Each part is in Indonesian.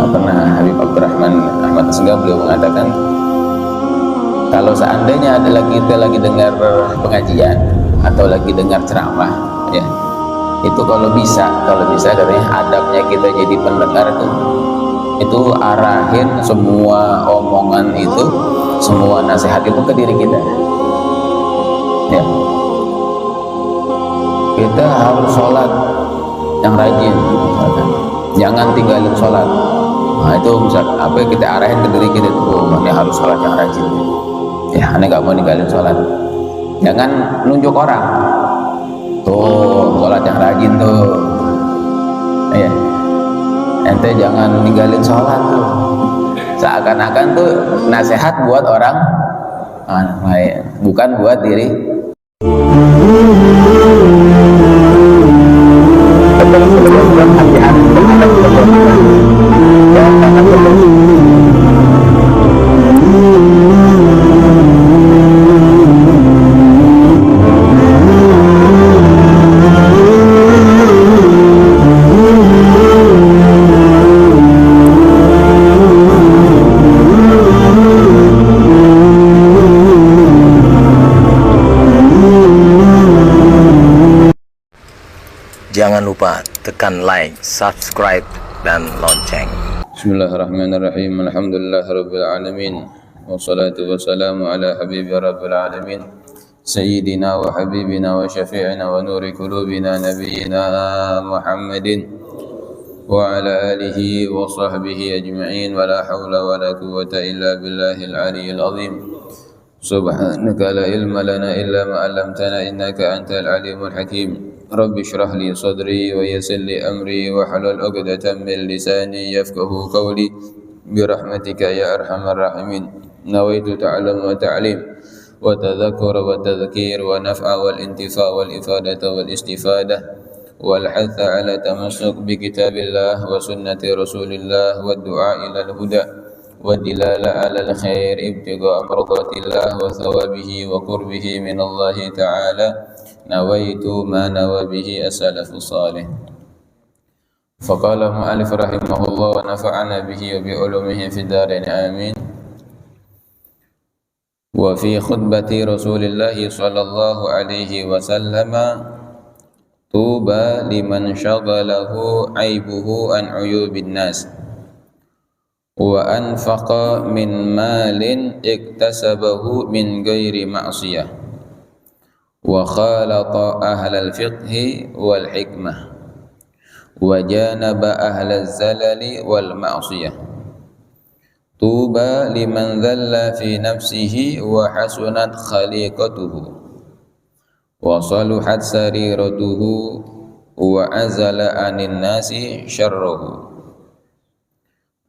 pernah Habib Abdurrahman Ahmad Asegaf, beliau mengatakan kalau seandainya kita lagi dengar pengajian atau lagi dengar ceramah, ya, itu kalau bisa katanya adabnya kita jadi pendengar itu arahin semua omongan itu, semua nasihat itu ke diri kita, ya. Kita harus sholat yang rajin, jangan tinggalin sholat. Nah itu misal apa yang kita arahin ke diri kita itu, ini harus sholat yang rajin, ya, aneh gak mau ninggalin sholat. Jangan nunjuk orang, tuh sholat yang rajin tuh, ya. Ente jangan ninggalin sholat tuh, seakan-akan tuh nasihat buat orang lain, bukan buat diri. Jangan lupa tekan like, subscribe, dan lonceng. Bismillahirrahmanirrahim. Alhamdulillahirabbil alamin. Wassalatu wassalamu ala habibi rabbil alamin. Sayyidina wa habibina wa syafi'ina wa nuri qulubina nabiyyina Muhammadin wa ala alihi wa sahbihi ajma'in wa la hawla wa la quwwata illa billahil aliyyil azim. Subhanaka la ilma lana illa ma 'allamtana innaka antal alimul hakim. Rabbi shrah li sadri wa yassir li amri wa halul 'uqdatam min lisani yafqahu qawli bi rahmatika ya arhamar rahimin. Nawaitu ta'allum wa ta'lim wa tadhakkur wa tadhkir wa naf'a wal intifa' wal ifadata wal istifadah wal hatha ala tamassuk bi kitabillah wa sunnati rasulillah wa du'a ila al-huda wa dilala ala al-khair ibtigha amradatillah wa thawabihi wa qurbihi min Allah ta'ala. Nawaitu ma nawa bihi as-salafu salih. Faqala mu'alif rahimahullah wa nafa'ana bihi wa bi ulumihi fid darain amin. Wa fi khutbati Rasulillah sallallahu alaihi wasallam tuba liman syaghalahu aibuhu an uyubin nas wa anfaqa min malin iktasabahu min ghairi ma'siyah wa khalata ahlal fiqhi wal hikmah wa janaba ahlal zalali wal ma'siyah. Tuba liman dhalla fi nafsihi wa hasunat khaliqatuhu wa saluhat sariratuhu wa azala anin nasi syarruhu.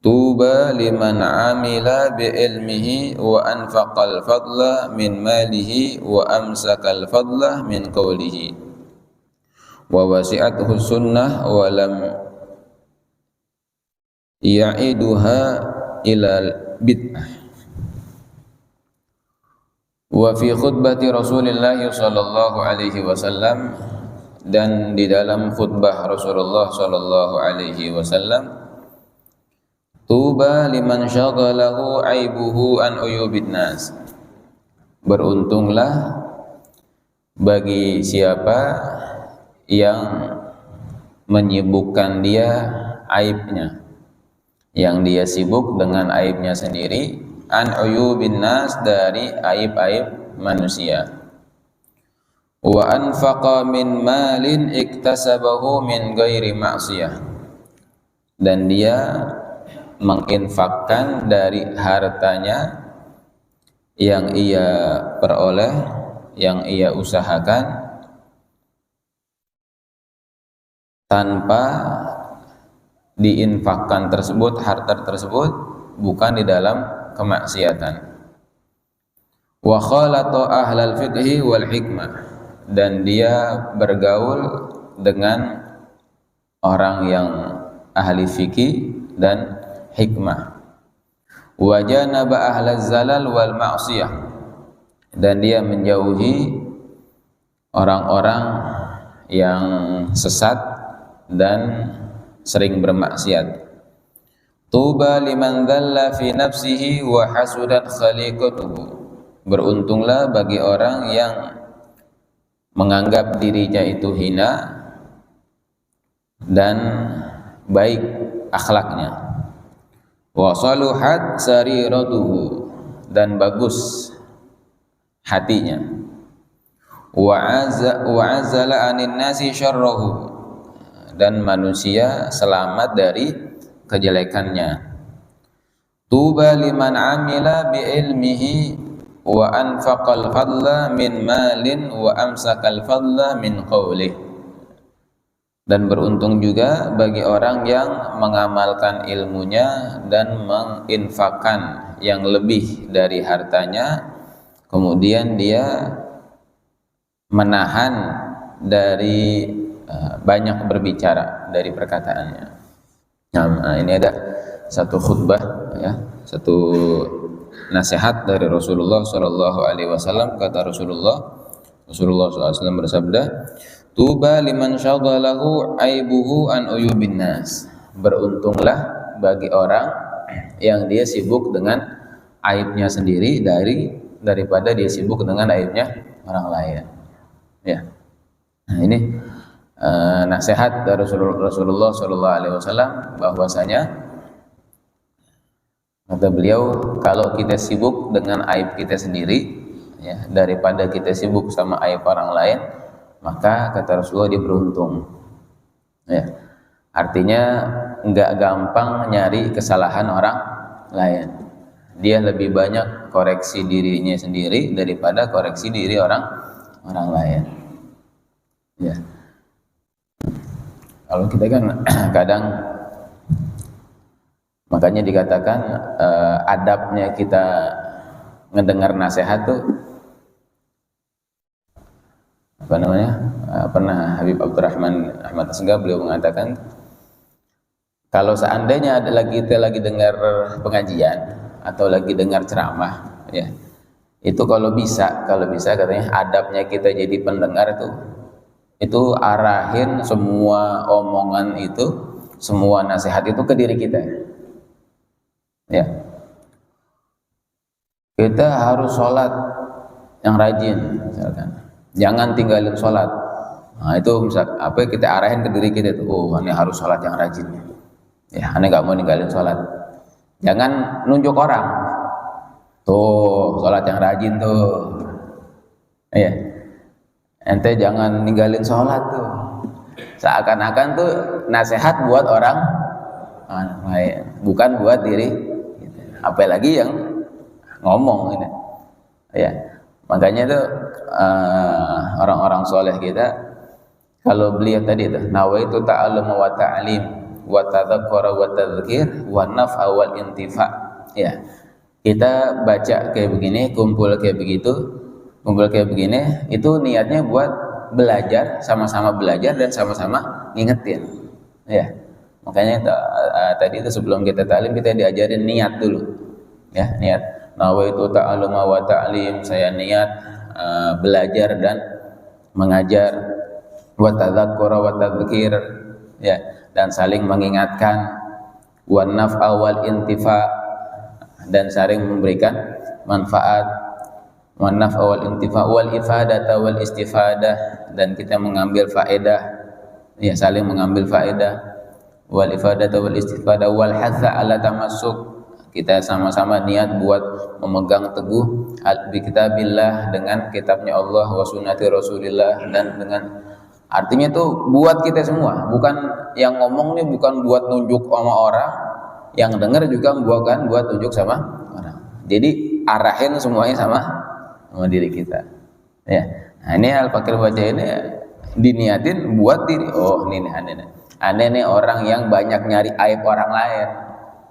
Tuba liman amila bi ilmihi wa anfaqal fadla min malihi wa amsakal fadla min qawlihi wa wasi'athu sunnah wa lam ya'iduha ilal bid'ah. Wa fi khutbati Rasulillah sallallahu alaihi wasallam, dan di dalam khutbah Rasulullah sallallahu alaihi wasallam, tuba liman syaghalahu aibuhu an uyubin nas. Beruntunglah bagi siapa yang menyibukkan dia aibnya, yang dia sibuk dengan aibnya sendiri, an uyubin nas, dari aib-aib manusia. Wa anfaqa min malin iktasabahu min ghairi ma'siyah, dan dia menginfakkan dari hartanya yang ia peroleh, yang ia usahakan, tanpa diinfakkan tersebut, harta tersebut bukan di dalam kemaksiatan. Wa khalata ahlal fiqhi wal hikmah, dan dia bergaul dengan orang yang ahli fikih dan hikmah. Wa janaba ahlaz zalal wal ma'siyah, dan dia menjauhi orang-orang yang sesat dan sering bermaksiat. Tuba liman dhalla fi nafsihi wa hasudat khaliqatuhu. Beruntunglah bagi orang yang menganggap dirinya itu hina dan baik akhlaknya. Wa saluhat sariratuhu, dan bagus hatinya. Wa azala anin nasi syarrahu, dan manusia selamat dari kejelekannya. Tuba liman amila bi ilmihi wa anfaqal fadla min malin wa amsakal fadla min qawlih. Dan beruntung juga bagi orang yang mengamalkan ilmunya dan menginfakkan yang lebih dari hartanya, kemudian dia menahan dari banyak berbicara dari perkataannya. Nah, ini ada satu khutbah, ya, satu nasihat dari Rasulullah SAW. Kata Rasulullah SAW bersabda, "Tuba liman syaghalahu aibuhu an uyubin nas." Beruntunglah bagi orang yang dia sibuk dengan aibnya sendiri daripada dia sibuk dengan aibnya orang lain. Ya. Nah, ini nasihat dari Rasulullah SAW, bahwasanya kata beliau, kalau kita sibuk dengan aib kita sendiri, ya, daripada kita sibuk sama aib orang lain, maka kata Rasulullah dia beruntung. Ya. Artinya enggak gampang nyari kesalahan orang lain. Dia lebih banyak koreksi dirinya sendiri daripada koreksi diri orang lain. Ya. Kalau kita kan kadang, makanya dikatakan adabnya kita ngedengar nasihat tuh apa namanya? Pernah Habib Abdurrahman Ahmad Asgaf beliau mengatakan, kalau seandainya kita lagi dengar pengajian atau lagi dengar ceramah, ya, itu kalau bisa katanya adabnya kita jadi pendengar itu arahin semua omongan itu, semua nasihat itu ke diri kita. Ya. Kita harus sholat yang rajin, misalkan. Jangan tinggalin sholat. Nah, itu misal apa kita arahin ke diri kita tuh, oh, ini harus sholat yang rajin. Ya, ane nggak mau ninggalin sholat. Jangan nunjuk orang. Tuh, sholat yang rajin tuh. Iya. Ente jangan ninggalin sholat tuh. Seakan-akan tuh nasihat buat orang lain, bukan buat diri. Apalagi yang ngomong ini. Ya, makanya tuh orang-orang soleh kita, kalau beliau tadi tuh nawaitu ta'allum wa ta'lim wa tadzakkura wa tadzkir wa naf'a wal intifa. Ya, kita baca kayak begini, kumpul kayak begini, itu niatnya buat belajar, sama-sama belajar dan sama-sama ngingetin. Ya, makanya tadi itu sebelum kita ta'lim kita diajarin niat dulu. Ya, niat. Nawaitu ta'allum wa ta'lim, saya niat belajar dan mengajar, wa tadzakkura wa tadzkir, ya, dan saling mengingatkan, wa naf'a wal intifa, dan saling memberikan manfaat, wa naf'a wal intifa wal ifadata wal istifadah, dan kita mengambil faedah, ya, saling mengambil faedah, wal ifadata wal istifadah wal hatha ala tamassuk, kita sama-sama niat buat memegang teguh bi kitabillah, dengan kitabnya Allah, wa sunnati Rasulillah, dan dengan artinya itu buat kita semua, bukan yang ngomong nih bukan buat nunjuk sama orang, yang dengar juga bukan buat nunjuk sama orang. Jadi arahin semuanya sama diri kita. Ya. Nah, ini Al-Fakir baca ini diniatin buat diri. Oh, ini aneh nih orang yang banyak nyari aib orang lain,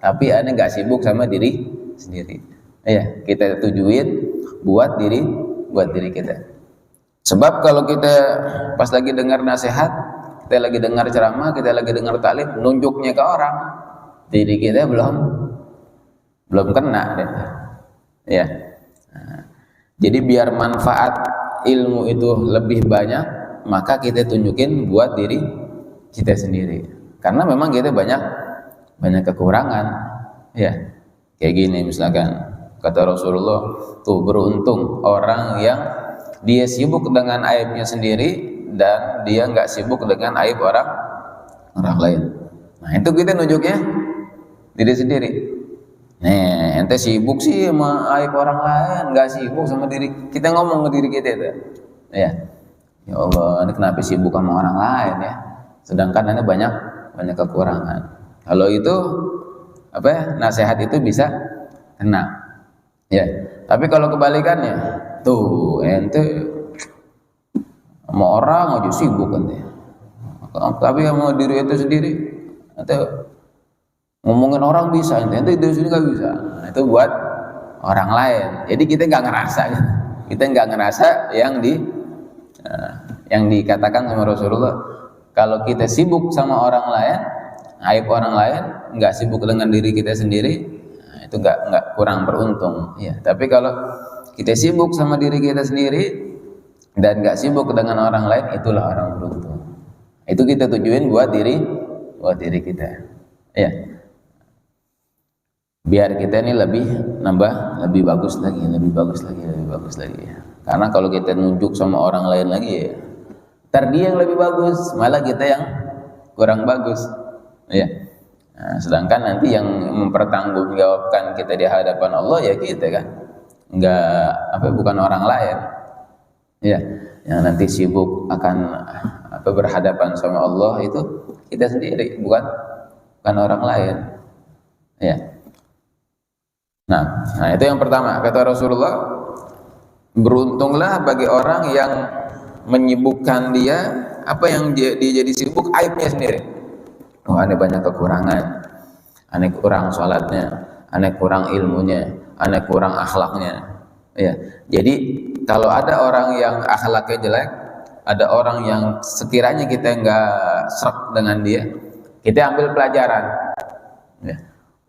tapi aneh nggak sibuk sama diri sendiri. Ya, kita tujuin buat diri kita. Sebab kalau kita pas lagi dengar nasihat, kita lagi dengar ceramah, kita lagi dengar taklim, nunjuknya ke orang, diri kita belum kena deh. Ya. Nah, jadi biar manfaat ilmu itu lebih banyak, maka kita tunjukin buat diri kita sendiri. Karena memang kita banyak banyak kekurangan. Ya, kayak gini misalkan kata Rasulullah, tuh beruntung orang yang dia sibuk dengan aibnya sendiri dan dia nggak sibuk dengan aib orang lain. Nah itu kita nunjuknya diri sendiri. Nih, ente sibuk sih sama aib orang lain, nggak sibuk sama diri. Kita ngomong ke diri kita itu. Ya, ya Allah, ini kenapa sibuk sama orang lain ya? Sedangkan ini banyak kekurangan. Kalau itu apa ya? Nasihat itu bisa kena. Ya, tapi kalau kebalikannya, tuh ente sama orang aja sibuk ente. Tapi sama diri itu sendiri, atau ngomongin orang bisa, ente diri sendiri nggak bisa. Nah, itu buat orang lain. Jadi kita nggak ngerasa, kita nggak ngerasa yang dikatakan sama Rasulullah. Kalau kita sibuk sama orang lain, aib orang lain, nggak sibuk dengan diri kita sendiri, nah, itu nggak kurang beruntung. Ya, tapi kalau kita sibuk sama diri kita sendiri dan nggak sibuk dengan orang lain, itulah orang beruntung. Itu kita tujuin buat diri kita. Ya, biar kita ini lebih bagus lagi. Karena kalau kita nunjuk sama orang lain lagi, ya, ntar dia yang lebih bagus, malah kita yang kurang bagus. Ya. Nah, sedangkan nanti yang mempertanggungjawabkan kita di hadapan Allah ya kita kan, bukan orang lain. Ya, yang nanti sibuk akan berhadapan sama Allah itu kita sendiri, bukan orang lain. Ya. Nah, itu yang pertama kata Rasulullah, beruntunglah bagi orang yang menyibukkan dia apa yang dia jadi sibuk aibnya sendiri. Oh, aneh banyak kekurangan, aneh kurang sholatnya, aneh kurang ilmunya, aneh kurang akhlaknya. Ya, jadi kalau ada orang yang akhlaknya jelek, ada orang yang sekiranya kita nggak srek dengan dia, kita ambil pelajaran. Ya.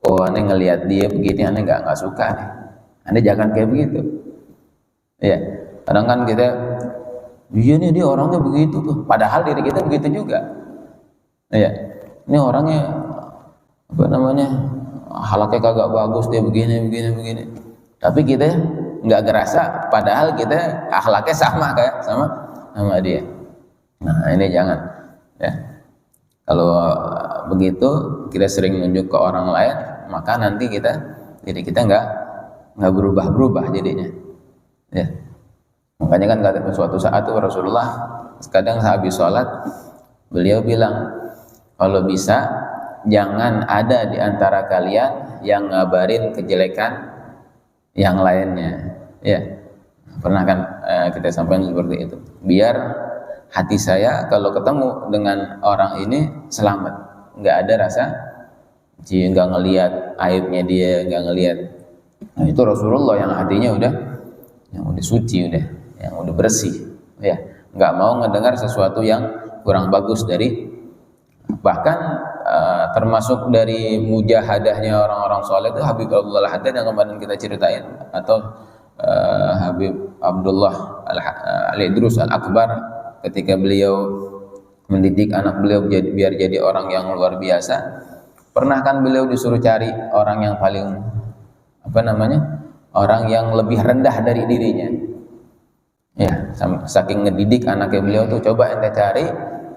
Oh, aneh ngelihat dia begini, aneh nggak suka nih. Aneh jangan kayak begitu. Ya, kadang kan kita, iya nih dia orangnya begitu tuh, padahal diri kita begitu juga. Ya, ini orangnya akhlaknya kagak bagus, dia begini. Tapi kita nggak ngerasa, padahal kita akhlaknya sama kayak sama dia. Nah ini jangan. Ya, kalau begitu kita sering nunjuk ke orang lain, maka nanti diri kita nggak berubah jadinya. Ya, makanya kan kata suatu saat tuh Rasulullah kadang habis sholat beliau bilang, kalau bisa jangan ada di antara kalian yang ngabarin kejelekan yang lainnya. Ya, pernah kan kita sampaikan seperti itu. Biar hati saya kalau ketemu dengan orang ini selamat, nggak ada rasa nggak ngelihat aibnya dia, nggak ngelihat. Nah itu Rasulullah yang hatinya udah suci, yang udah bersih. Ya, nggak mau ngedengar sesuatu yang kurang bagus dari, bahkan termasuk dari mujahadahnya orang-orang soleh itu Habib Abdullah Al-Haddad yang kemarin kita ceritain, atau Habib Abdullah Al-Idrus Al-Akbar, ketika beliau mendidik anak beliau biar jadi orang yang luar biasa. Pernah kan beliau disuruh cari orang yang paling orang yang lebih rendah dari dirinya. Ya, saking ngedidik anaknya beliau tuh, coba ente cari,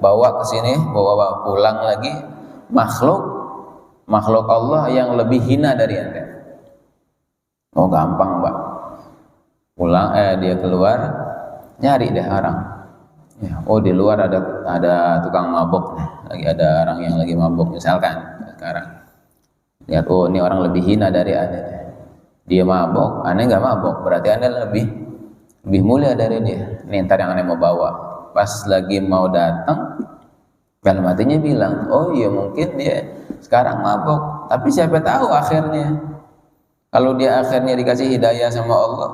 bawa ke sini, bawa pulang lagi makhluk Allah yang lebih hina dari ente. Oh gampang Mbak. Pulang dia keluar nyari deh orang. Ya, oh di luar ada tukang mabok nih. Lagi ada orang yang lagi mabok misalkan sekarang. Lihat, oh ini orang lebih hina dari ane. Dia mabok, ane nggak mabok, berarti ane lebih mulia dari dia. Ini ntar yang ane mau bawa. Pas lagi mau datang, dalam hatinya bilang, oh iya mungkin dia sekarang mabok, tapi siapa tahu akhirnya, kalau dia akhirnya dikasih hidayah sama Allah,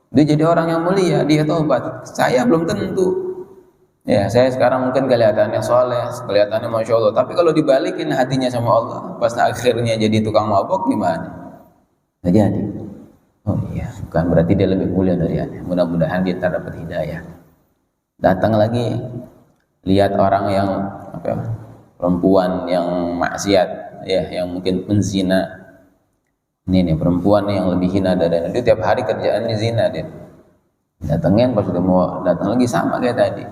dia jadi orang yang mulia, dia taubat. Saya belum tentu. Ya, saya sekarang mungkin kelihatannya soleh, kelihatannya masya Allah, tapi kalau dibalikin hatinya sama Allah, pas akhirnya jadi tukang mabok gimana? Nggak jadi. Oh iya, bukan berarti dia lebih mulia dari anda. Mudah-mudahan dia dapat hidayah. Datang lagi, lihat orang yang perempuan yang maksiat, ya yang mungkin penzina. Ini nih perempuan nih yang lebih hina dari dia, tiap hari kerjaannya zina dia. Datangnya pas udah mau datang lagi sama kayak tadi.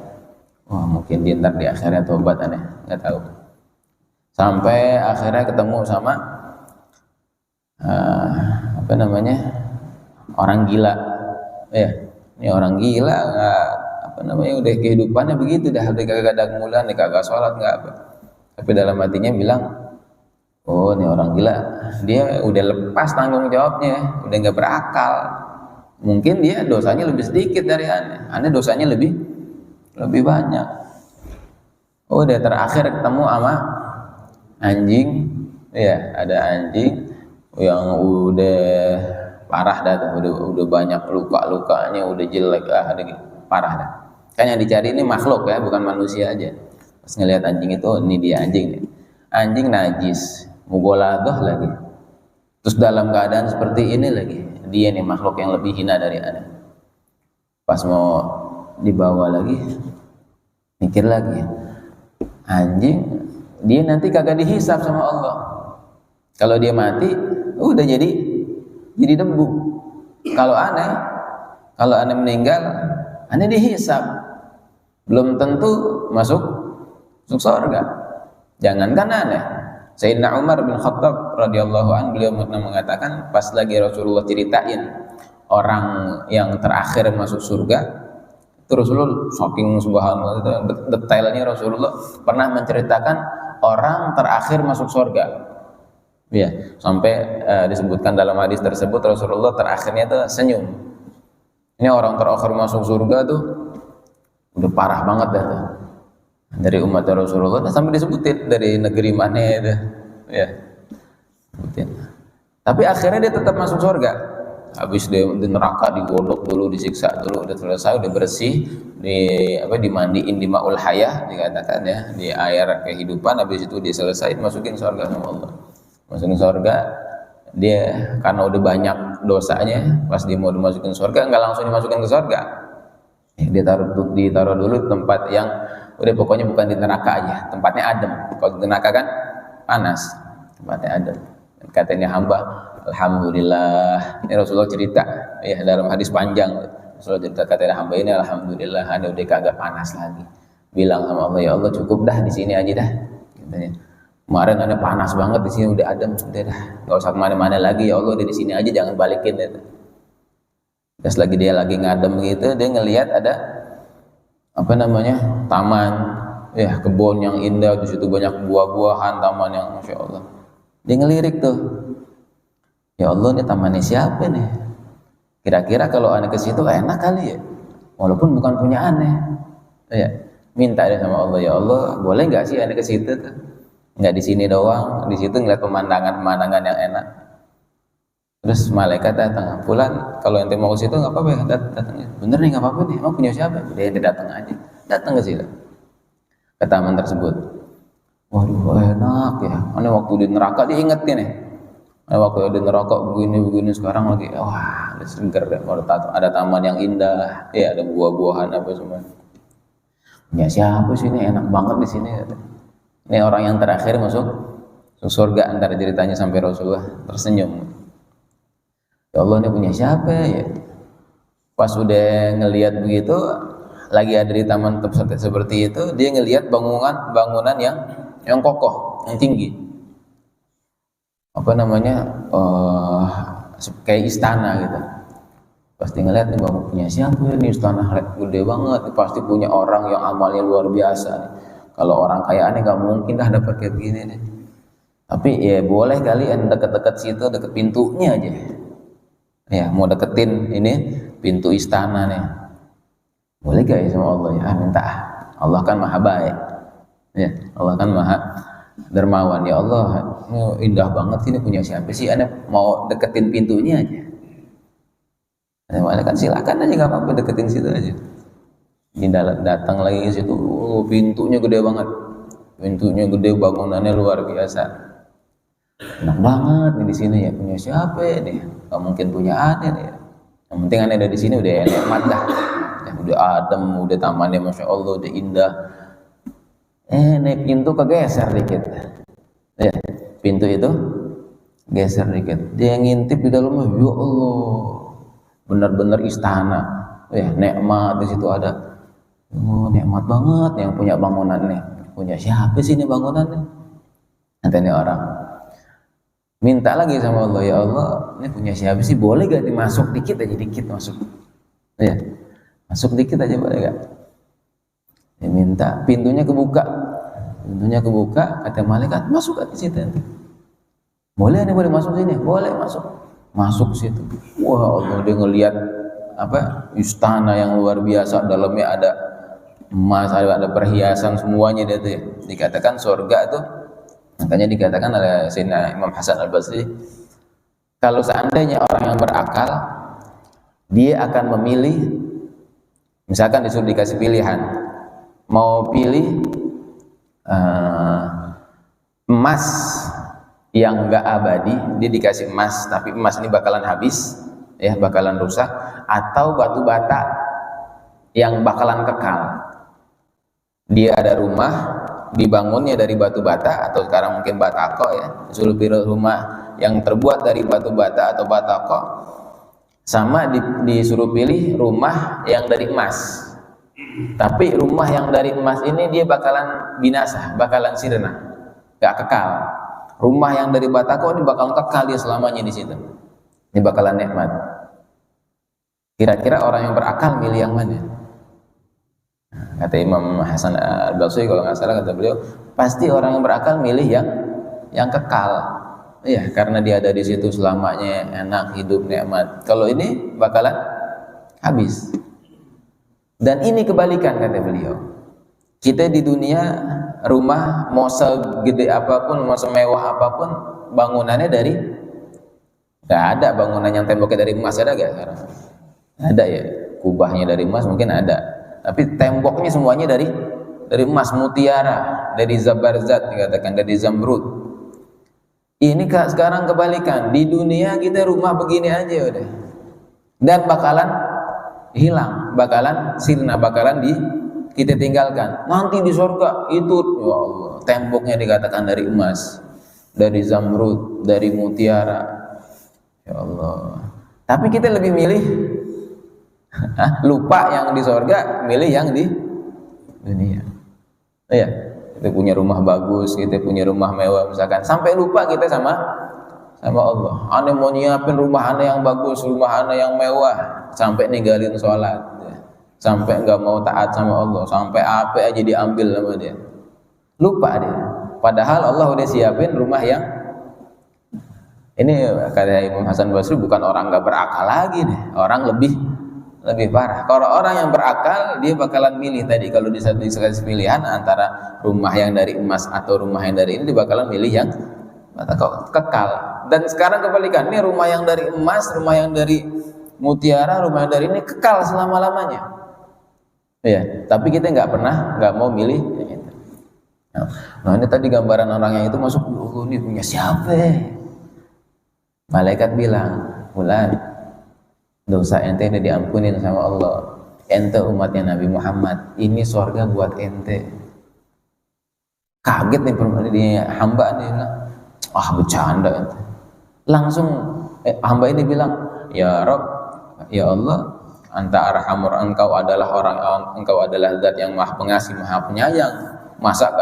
Wah, mungkin dia ntar di akhirnya tobat, aneh, nggak tahu. Sampai akhirnya ketemu sama apa namanya, orang gila. Ya, ini orang gila, nggak apa namanya, udah kehidupannya begitu, dah udah kagak ada kemuliaan, kagak sholat, nggak apa. Tapi dalam hatinya bilang, oh ini orang gila, dia udah lepas tanggung jawabnya, udah nggak berakal. Mungkin dia dosanya lebih sedikit dari aneh dosanya lebih banyak. Udah terakhir ketemu sama anjing, ya ada anjing yang udah parah dah, udah banyak luka-lukanya, udah jelek, parah dah. Kan yang dicari ini makhluk ya, bukan manusia aja. Pas ngelihat anjing itu, ini dia anjing nih. Anjing najis, mugoladoh lagi. Terus dalam keadaan seperti ini lagi, dia nih makhluk yang lebih hina dari Anda. Pas mau dibawa lagi, mikir lagi, anjing dia nanti kagak dihisab sama Allah. Kalau dia mati, udah jadi debu. Kalau aneh meninggal, aneh dihisab, belum tentu masuk surga. Jangankan aneh, Sayyidina Umar bin Khattab radhiyallahu anhu, beliau pernah mengatakan pas lagi Rasulullah ceritain orang yang terakhir masuk surga, itu Rasulullah saking subhanallah detailnya, Rasulullah pernah menceritakan orang terakhir masuk surga. Ya, sampai disebutkan dalam hadis tersebut Rasulullah terakhirnya itu senyum. Ini orang terakhir masuk surga tuh udah parah banget dah tuh. Dari umat Rasulullah, sampai disebutin dari negeri mana itu, ya, sebutin. Tapi akhirnya dia tetap masuk surga. Habis dia di neraka digodok dulu, disiksa dulu, udah selesai, udah bersih, dimandiin di ma'ul hayah dikatakan ya, di air kehidupan. Habis itu dia selesai, masukin surga sama Allah. Masukin surga, dia karena udah banyak dosanya, pas dia mau dimasukin surga, nggak langsung dimasukin ke surga. Dia ditaruh dulu tempat yang udah pokoknya bukan di neraka aja, tempatnya adem. Kalau di neraka kan panas, tempatnya adem. Katanya hamba, alhamdulillah. Ini Rasulullah cerita ya dalam hadis panjang. Rasulullah cerita, katanya hamba ini alhamdulillah, ada udah kagak panas lagi. Bilang sama Allah, ya Allah cukup dah di sini aja dah. Katanya, kemarin ada panas banget, di sini udah adem, udah dah, nggak usah kemana-mana lagi ya Allah, udah di sini aja, jangan balikin. Terus lagi dia lagi ngadem gitu, dia ngelihat ada apa namanya, taman, ya kebun yang indah, di situ banyak buah-buahan, taman yang masya Allah. Dia ngelirik tuh, ya Allah ini tamannya siapa nih? Kira-kira kalau aneh ke situ enak kali ya, walaupun bukan punya aneh. Ya, minta dia sama Allah, ya Allah boleh nggak sih aneh ke situ tuh? Nggak di sini doang, di situ ngeliat pemandangan yang enak. Terus malaikat datang, Fulan kalau ente mau ke situ nggak apa-apa ya, datang. Bener nih nggak apa-apa nih, emang punya siapa? Udah ente datang aja, datang ke situ, ke taman tersebut. Waduh enak ya, aneh waktu di neraka diingetin nih. Waktu di neraka begini sekarang lagi, wah udah seger deh, ada taman yang indah, ya ada buah-buahan apa semua. Punya siapa sih ini, enak banget di sini. Ini orang yang terakhir masuk surga, antara ceritanya sampai Rasulullah tersenyum. Ya Allah ini punya siapa ya? Pas udah ngelihat begitu, lagi ada di taman seperti itu, dia ngelihat bangunan yang kokoh, yang tinggi. Apa namanya? Kayak istana gitu. Pasti ngelihat nih, bangun punya siapa ini, istana gede banget, pasti punya orang yang amalnya luar biasa. Kalau orang kaya aneh nggak mungkin dah dapat kayak begini nih. Tapi ya boleh kali deket-deket situ, deket pintunya aja. Ya mau deketin ini pintu istana nih, boleh gak ya sama Allah ya? Minta. Allah kan maha baik, ya Allah kan maha dermawan. Ya Allah ini indah banget sih, ini punya siapa sih? Anda mau deketin pintunya aja. Kan silakan aja, nggak apa-apa, deketin situ aja. Ini datang lagi ke situ, pintunya gede banget, pintunya gede, bangunannya luar biasa. Enak banget nih di sini ya, punya siapa ya nih? Gak mungkin punya aneh nih. Yang penting aneh ada di sini udah nikmat dah. Ya, udah adem, udah tamannya masya Allah, udah indah. Naik pintu kegeser dikit. Ya, pintu itu geser dikit, dia ngintip di dalamnya, ya Allah, benar-benar istana, ya nikmat di situ ada. Oh, nikmat banget yang punya bangunan nih. Punya siapa sih ini bangunannya? Nanti ini orang minta lagi sama Allah, ya Allah, ini punya siapa sih? Boleh gak dimasuk dikit aja, dikit masuk, ya masuk dikit aja boleh gak? Dia minta, pintunya kebuka, kata malaikat, masuk ke situ. Boleh nih, boleh masuk sini, boleh masuk situ. Wah, Allah, dia ngelihat apa, istana yang luar biasa, dalamnya ada emas, ada perhiasan semuanya dia tuh ya. Dikatakan surga tuh, makanya dikatakan oleh Sayyidina Imam Hasan Al-Basri, kalau seandainya orang yang berakal, dia akan memilih, misalkan disuruh dikasih pilihan, mau pilih emas yang enggak abadi, dia dikasih emas, tapi emas ini bakalan habis, ya bakalan rusak, atau batu bata yang bakalan kekal. Dia ada rumah, dibangunnya dari batu bata, atau sekarang mungkin batako ya, disuruh pilih rumah yang terbuat dari batu bata atau batako, sama disuruh pilih rumah yang dari emas. Tapi rumah yang dari emas ini dia bakalan binasa, bakalan sirna, gak kekal. Rumah yang dari batako ini bakalan kekal, dia selamanya di situ. Ini bakalan nikmat. Kira-kira orang yang berakal milih yang mana? Kata Imam Hasan Al-Basri kalau nggak salah, kata beliau, pasti orang yang berakal milih yang kekal. Iya, karena dia ada di situ selamanya, enak, hidup, nikmat. Kalau ini bakalan habis. Dan ini kebalikan, kata beliau. Kita di dunia, rumah mau segede apapun, mau semewah apapun, bangunannya dari, nggak ada bangunan yang temboknya dari emas, ada gak sekarang? Ada ya, kubahnya dari emas mungkin ada, tapi temboknya semuanya dari emas, mutiara, dari zabarzat dikatakan, dari zamrud. Ini sekarang kebalikan, di dunia kita rumah begini aja udah, dan bakalan hilang, bakalan sirna, bakalan kita tinggalkan. Nanti di surga itu, ya Allah, temboknya dikatakan dari emas, dari zamrud, dari mutiara, ya Allah. Tapi kita lebih milih lupa yang di surga, milih yang di dunia. Ya, kita punya rumah bagus, kita punya rumah mewah misalkan, sampai lupa kita sama Allah. Ane mau nyiapin rumah ane yang bagus, rumah ane yang mewah, sampai ninggalin sholat, sampai nggak mau taat sama Allah, sampai apa aja diambil sama dia, lupa dia. Padahal Allah udah siapin rumah yang ini. Kata Imam Hasan Basri, bukan orang nggak berakal lagi nih, orang lebih parah. Kalau orang yang berakal, dia bakalan milih tadi, kalau dikasih pilihan antara rumah yang dari emas atau rumah yang dari ini, dia bakalan milih yang kekal. Dan sekarang kebalikan, ini rumah yang dari emas, rumah yang dari mutiara, rumah yang dari ini kekal selama-lamanya. Ya, tapi kita nggak mau milih. Nah, ini tadi gambaran orang yang itu masuk, oh, ini punya siapa? Malaikat bilang, Fulan, dosa ente ini diampunin sama Allah. Ente umatnya Nabi Muhammad, ini surga buat ente. Kaget nih hamba ini bilang, bercanda ente. Langsung hamba ini bilang, ya Rabb, ya Allah, anta arhamur, engkau adalah zat yang maha pengasih, maha penyayang. Masa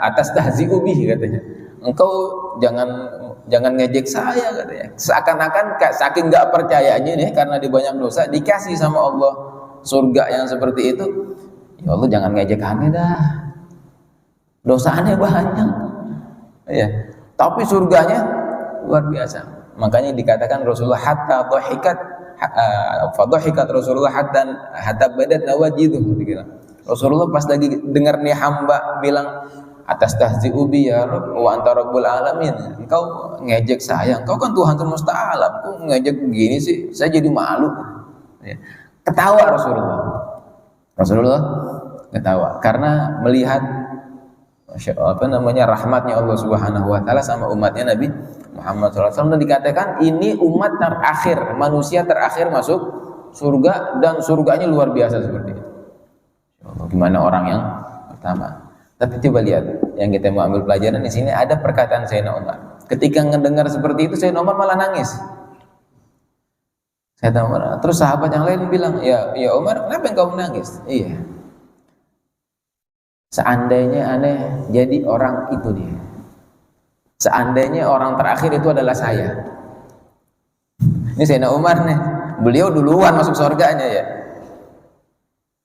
atas tahzi'u bihi, katanya. Engkau jangan ngejek saya, katanya. Seakan-akan saking nggak percayanya nih, karena di banyak dosa dikasih sama Allah surga yang seperti itu. Ya Allah, jangan ngejek aneh dah, dosa aneh banyak, ya. Tapi surganya luar biasa. Makanya dikatakan Rasulullah hatta dhahikat Rasulullah hatta badat nawajiduh. Rasulullah pas lagi dengar nih hamba bilang, atas tahzi'u bi ya Rabb wa anta rabbul alamin, engkau ngejek saya, engkau kan Tuhan semesta alam, kok ngejek begini sih, saya jadi malu. Ya. Ketawa Rasulullah ketawa karena melihat rahmatnya Allah Subhanahu wa taala sama umatnya Nabi Muhammad SAW. Dan dikatakan ini umat terakhir, manusia terakhir masuk surga, dan surganya luar biasa seperti itu. Gimana orang yang pertama? Tapi coba lihat, yang kita mau ambil pelajaran di sini ada perkataan Sayyidina Umar. Ketika mendengar seperti itu, Sayyidina Umar malah nangis. Sayyidina Umar, terus sahabat yang lain bilang, ya Umar, kenapa engkau menangis? Iya. Seandainya aneh jadi orang itu dia. Seandainya orang terakhir itu adalah saya. Ini Sayyidina Umar nih, beliau duluan masuk surganya ya.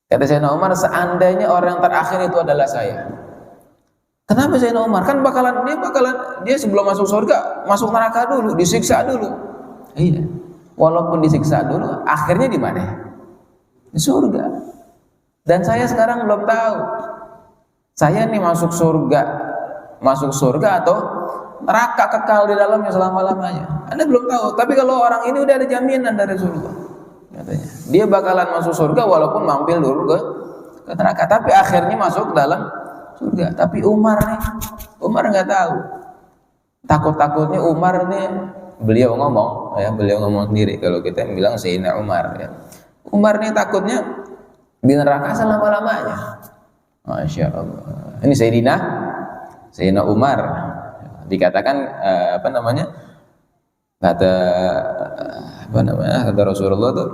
Kata Sayyidina Umar, seandainya orang terakhir itu adalah saya. Kenapa Sayyidina Umar? Kan dia sebelum masuk surga, masuk neraka dulu, disiksa dulu. Iya. Walaupun disiksa dulu, akhirnya di mana? Di surga. Dan saya sekarang belum tahu. Saya nih masuk surga atau neraka kekal di dalamnya selama-lamanya. Anda belum tahu. Tapi kalau orang ini udah ada jaminan dari surga, katanya. Dia bakalan masuk surga walaupun mampir dulu ke neraka. Tapi akhirnya masuk dalam surga. Tapi Umar nggak tahu. Takut-takutnya Umar nih, beliau ngomong sendiri. Kalau kita bilang Sayyidina Umar ya. Umar nih takutnya di neraka selama-lamanya. Masya Allah. Ini Sayyidina Umar dikatakan kata Rasulullah itu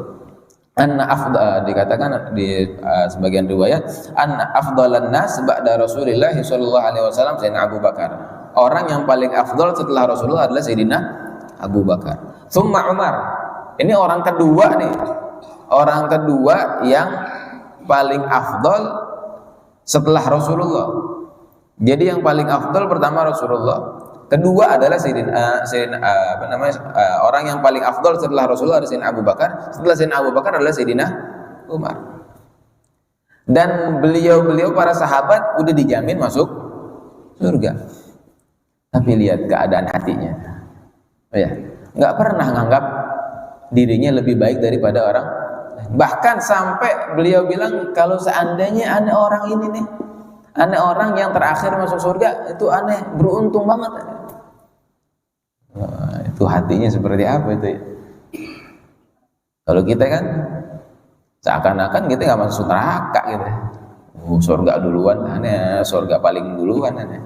dikatakan di sebagian riwayat anna afdalan nas ba'da Rasulillah sallallahu alaihi wasallam Sayyidina Abu Bakar. Orang yang paling afdal setelah Rasulullah adalah Sayyidina Abu Bakar. Tsumma Umar. Ini orang kedua nih. Orang kedua yang paling afdal setelah Rasulullah. Jadi yang paling afdal pertama Rasulullah, kedua adalah orang yang paling afdal setelah Rasulullah adalah Sayyidina Abu Bakar. Setelah Sayyidina Abu Bakar adalah Sayyidina Umar. Dan beliau para sahabat udah dijamin masuk surga. Tapi lihat keadaan hatinya. Ya, nggak pernah nganggap dirinya lebih baik daripada orang. Bahkan sampai beliau bilang, kalau seandainya aneh orang ini nih, aneh orang yang terakhir masuk surga, itu aneh, beruntung banget. Wah, itu hatinya seperti apa itu ya? Kalau kita kan seakan-akan kita nggak masuk neraka gitu. Surga duluan, aneh, surga paling duluan aneh.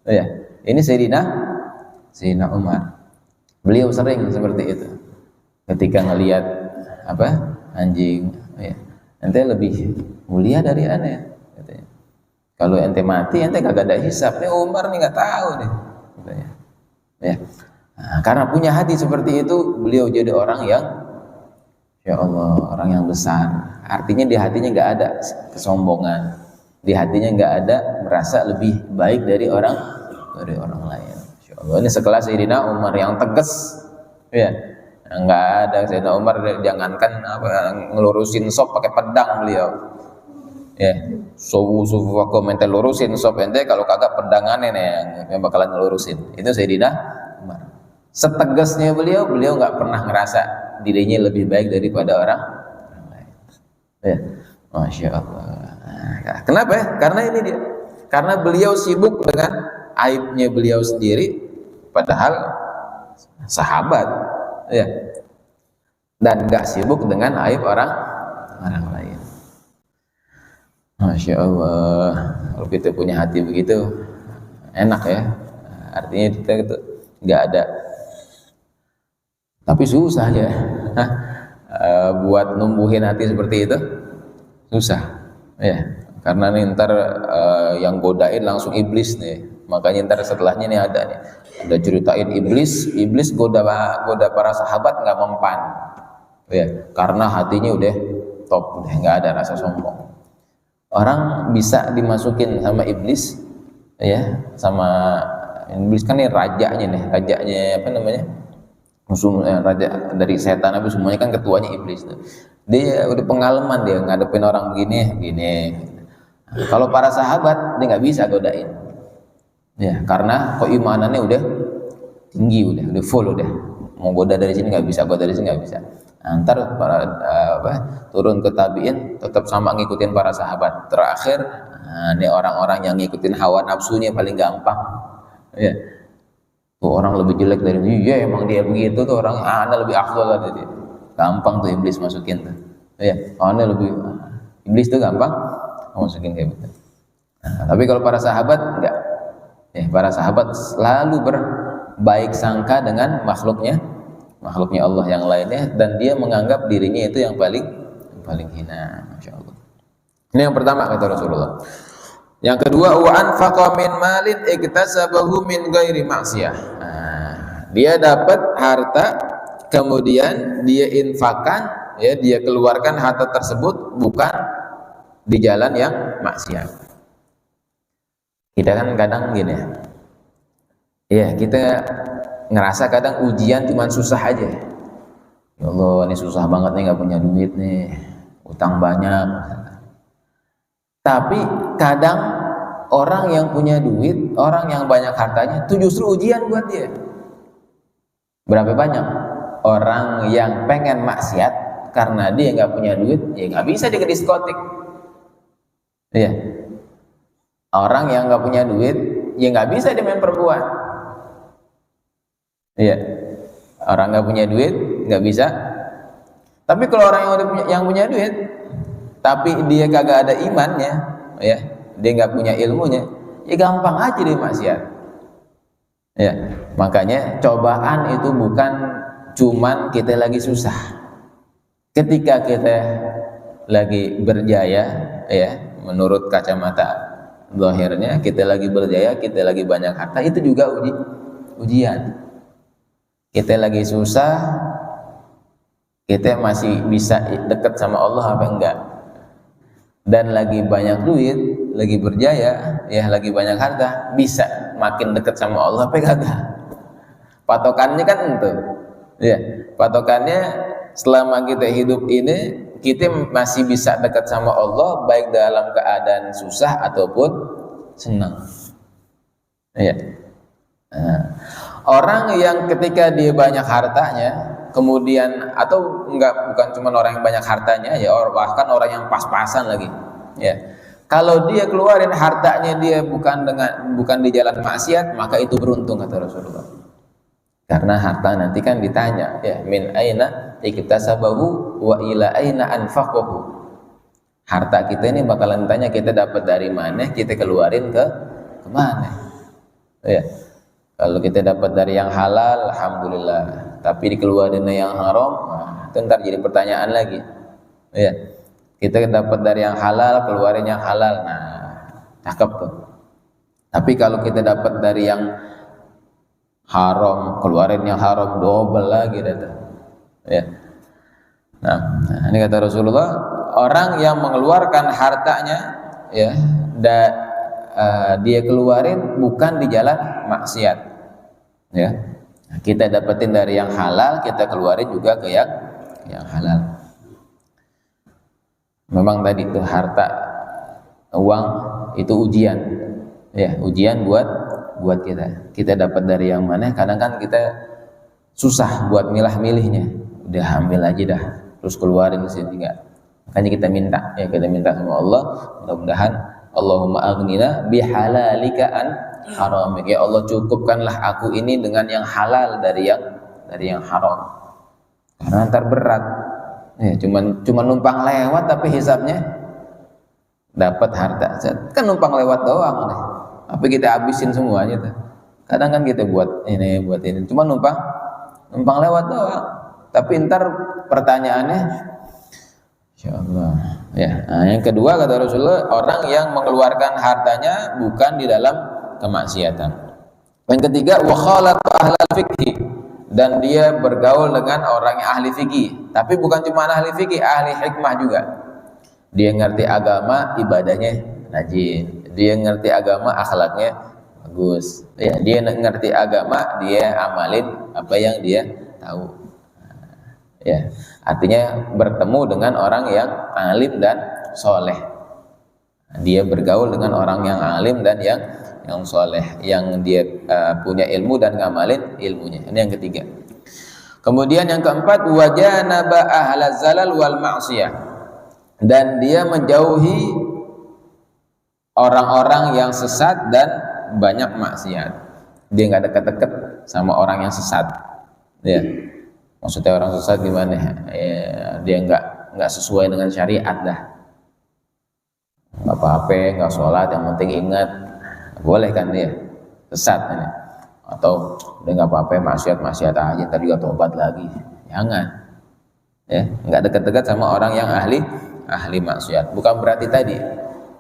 Ya, ini Sayyidina Umar. Beliau sering seperti itu. Ketika ngelihat anjing, ya, ente lebih mulia dari aneh. Katanya. Kalau ente mati, ente kagak ada hisab. Nih Umar nih nggak tahu nih. Katanya. Ya. Nah, karena punya hati seperti itu, beliau jadi orang yang, ya Allah, orang yang besar. Artinya di hatinya nggak ada kesombongan. Di hatinya nggak ada merasa lebih baik dari orang lain. Ya Allah, ini sekelas Sayyidina Umar yang tegas. Ya. Nggak ada. Sayyidina Umar jangankan ngelurusin sop pakai pedang beliau ya, sufu komentar lurusin sop ente, kalau kagak pedangannya nih yang bakalan ngelurusin. Itu Sayyidina Umar. Setegasnya beliau nggak pernah ngerasa dirinya lebih baik daripada orang lain ya. Masya Allah. Kenapa ya? Karena ini dia, karena beliau sibuk dengan aibnya beliau sendiri, padahal sahabat ya, dan gak sibuk dengan aib orang lain. Masya Allah. Kalau kita punya hati begitu enak ya. Artinya kita itu gak ada. Tapi susah ya. Buat numbuhin hati seperti itu susah ya. Karena nih ntar yang godain langsung iblis nih. Makanya ntar setelahnya nih ada ceritain iblis goda para sahabat nggak mempan ya, karena hatinya udah top, udah nggak ada rasa sombong. Orang bisa dimasukin sama iblis ya, sama iblis kan ini rajanya raja dari setan, tapi semuanya kan ketuanya iblis tuh. Dia udah pengalaman, dia ngadepin orang begini. Kalau para sahabat dia nggak bisa godain ya, karena keimanannya udah tinggi, udah full, udah mau goda dari sini nggak bisa, goda dari sini nggak bisa. Antar turun ke tabiin tetap sama ngikutin para sahabat. Terakhir ini orang-orang yang ngikutin hawa nafsunya paling gampang ya. Tuh orang lebih jelek dari dia, emang dia begitu tuh orang, anda lebih afdal dari dia. Gampang tuh iblis masukin tuh ya, anda lebih, iblis tuh gampang masukin kayak begitu. Tapi kalau para sahabat enggak. Para sahabat selalu berbaik sangka dengan makhluknya Allah yang lainnya, dan dia menganggap dirinya itu yang paling hina. Masya Allah. Ini yang pertama kata Rasulullah. Yang kedua, wa anfaqa min malin iktasabahu min ghairi maksiyah. Dia dapat harta, kemudian dia infakkan, dia keluarkan harta tersebut bukan di jalan yang maksiat. Kita kan kadang gini ya, kita ngerasa kadang ujian cuma susah aja. Ya Allah, ini susah banget nih, nggak punya duit nih, utang banyak. Tapi kadang orang yang punya duit, orang yang banyak hartanya, itu justru ujian buat dia. Berapa banyak orang yang pengen maksiat karena dia nggak punya duit, ya nggak bisa dia ke diskotik. Iya. Orang yang nggak punya duit, ya nggak bisa dia main perempuan. Iya. Orang nggak punya duit, nggak bisa. Tapi kalau orang yang punya duit, tapi dia kagak ada imannya, ya, dia nggak punya ilmunya, ya gampang aja dia maksiat. Ya, makanya cobaan itu bukan cuman kita lagi susah. Ketika kita lagi berjaya, ya, menurut kacamata zahirnya kita lagi berjaya, kita lagi banyak harta, itu juga ujian. Kita lagi susah, kita masih bisa dekat sama Allah apa enggak? Dan lagi banyak duit, lagi berjaya, ya lagi banyak harta, bisa makin dekat sama Allah apa enggak? Patokannya kan itu. Ya, patokannya selama kita hidup ini kita masih bisa dekat sama Allah baik dalam keadaan susah ataupun senang. Ya. Orang yang ketika dia banyak hartanya, kemudian atau bukan cuma orang yang banyak hartanya, ya bahkan orang yang pas-pasan lagi, ya, kalau dia keluarin hartanya dia bukan di jalan maksiat, maka itu beruntung kata Rasulullah. Karena harta nanti kan ditanya, ya, min aina iktasabahu wa ila aina anfaqahu. Harta kita ini bakalan ditanya, kita dapat dari mana, kita keluarin ke mana. Ya. Kalau kita dapat dari yang halal, alhamdulillah. Tapi dikeluarin yang haram, itu ntar jadi pertanyaan lagi. Ya, kita dapat dari yang halal, keluarin yang halal, cakep tuh. Tapi kalau kita dapat dari yang haram, keluarin yang haram, double lagi datang. Ya. Nah, ini kata Rasulullah, orang yang mengeluarkan hartanya, ya, dia keluarin bukan di jalan maksiat, ya. Kita dapetin dari yang halal, kita keluarin juga ke yang halal. Memang tadi itu harta, uang itu ujian, ya, ujian buat kita. Kita dapat dari yang mana? Kadang kan kita susah buat milah-milihnya. Udah ambil aja dah, terus keluarin di sini enggak. Makanya kita minta sama Allah, mudah-mudahan Allahumma aghnina bihalalika an haramik. Ya Allah, cukupkanlah aku ini dengan yang halal dari yang haram. Karena ntar berat. Ya, cuma numpang lewat tapi hisabnya dapat harta. Kan numpang lewat doang nih. Apa kita habisin semuanya tuh. Kadang kan kita buat ini. Cuma numpang lewat doang. Tapi ntar pertanyaannya, insyaallah. Ya, yang kedua kata Rasulullah, orang yang mengeluarkan hartanya bukan di dalam kemaksiatan. Yang ketiga, wa khalatu ahlal fiqh, dan dia bergaul dengan orang yang ahli fikih. Tapi bukan cuma ahli fikih, ahli hikmah juga. Dia ngerti agama, ibadahnya rajin. Dia ngerti agama, akhlaknya bagus. Ya, dia ngerti agama, dia amalin apa yang dia tahu. Ya, artinya bertemu dengan orang yang alim dan soleh. Dia bergaul dengan orang yang alim dan yang soleh, yang dia punya ilmu dan ngamalin ilmunya. Ini yang ketiga. Kemudian yang keempat, wajanaba ahlaz zalal wal ma'siyah, dan dia menjauhi orang-orang yang sesat dan banyak maksiat. Dia nggak dekat-dekat sama orang yang sesat. Ya. Maksudnya orang sesat gimana? Ya, dia nggak sesuai dengan syariat dah. nggak apa-apa, nggak sholat, yang penting ingat. Boleh kan dia sesat ini. Atau udah nggak apa-apa, maksiat aja, ntar juga tobat lagi. Jangan, ya, nggak dekat-dekat sama orang yang ahli maksiat. Bukan berarti tadi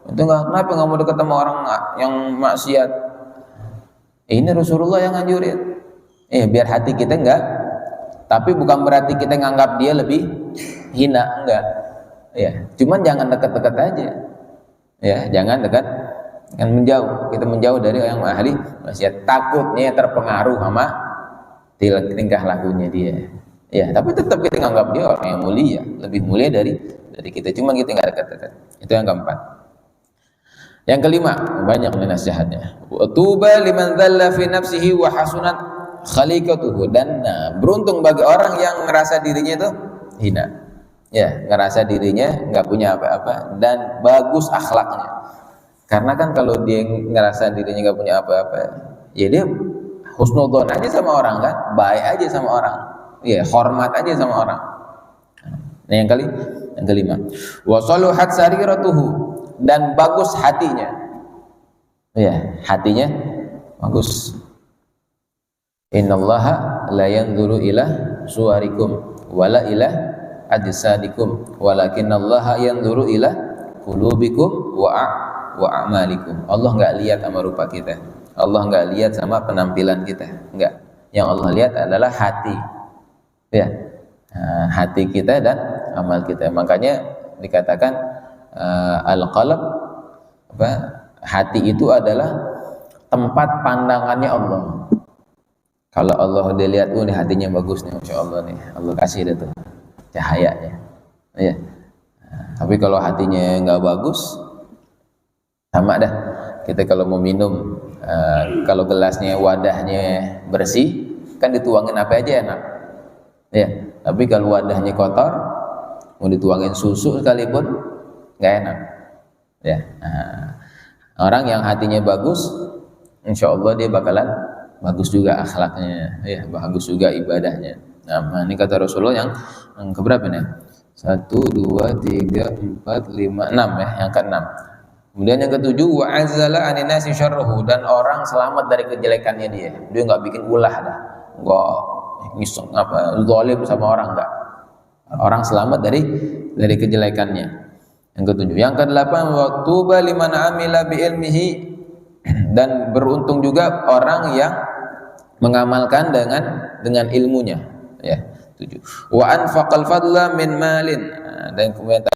itu kenapa nggak mau dekat sama orang yang maksiat. Ini Rasulullah yang anjurin. Biar hati kita enggak, tapi bukan berarti kita nganggap dia lebih hina, enggak. Ya, cuman jangan dekat-dekat aja. Ya, jangan dekat, kan menjauh. Kita menjauh dari yang ahli maksiat. Takutnya terpengaruh sama tingkah lakunya dia. Ya, tapi tetap kita nganggap dia orang yang mulia, lebih mulia dari kita. Cuman kita nggak dekat-dekat. Itu yang keempat. Yang kelima, banyak nasihatnya. Tuba liman dzalla fi nafsihi wa hasunat khaliqatuhu. Dan beruntung bagi orang yang ngerasa dirinya itu hina. Ya, ngerasa dirinya nggak punya apa-apa dan bagus akhlaknya. Karena kan kalau dia ngerasa dirinya nggak punya apa-apa, ya dia husnudzon aja sama orang kan, baik aja sama orang. Ya, hormat aja sama orang. Nah, yang kelima, wa saluhat sariratuhu, dan bagus hatinya. Ya, hatinya bagus. Innallaha la yanzuru ila suwarikum wala ila ajsadikum walakinallaha yanzuru ila qulubikum wa a'malikum. Allah enggak lihat sama rupa kita. Allah enggak lihat sama penampilan kita. Enggak. Yang Allah lihat adalah hati. Ya. Hati kita dan amal kita. Makanya dikatakan al-qalb, hati itu adalah tempat pandangannya Allah. Kalau Allah udah lihat, nih hatinya bagus nih, masya Allah nih, Allah kasih dia tuh cahayanya. Ya. Tapi kalau hatinya nggak bagus, sama dah. Kita kalau mau minum, kalau gelasnya, wadahnya bersih, kan dituangin apa aja enak. Ya. Tapi kalau wadahnya kotor, mau dituangin susu sekalipun nggak enak. Ya. Orang yang hatinya bagus, insya Allah dia bakalan bagus juga akhlaknya, ya, bagus juga ibadahnya. Nah, ini kata Rasulullah yang keberapa nih? 1, 2, 3, 4, 5, 6 ya, yang ke-6. Kemudian yang ke-7, wa azzala anin nasi syarruhu, dan orang selamat dari kejelekannya dia. Dia enggak bikin ulah dah. Enggak ngiseng zalim sama orang, enggak. Orang selamat dari kejelekannya. Yang ke-7. Yang ke-8, wa tuba liman amila bi ilmihi, dan beruntung juga orang yang mengamalkan dengan ilmunya, ya. 7. Wa anfaqal fadla min malin, dan kemudian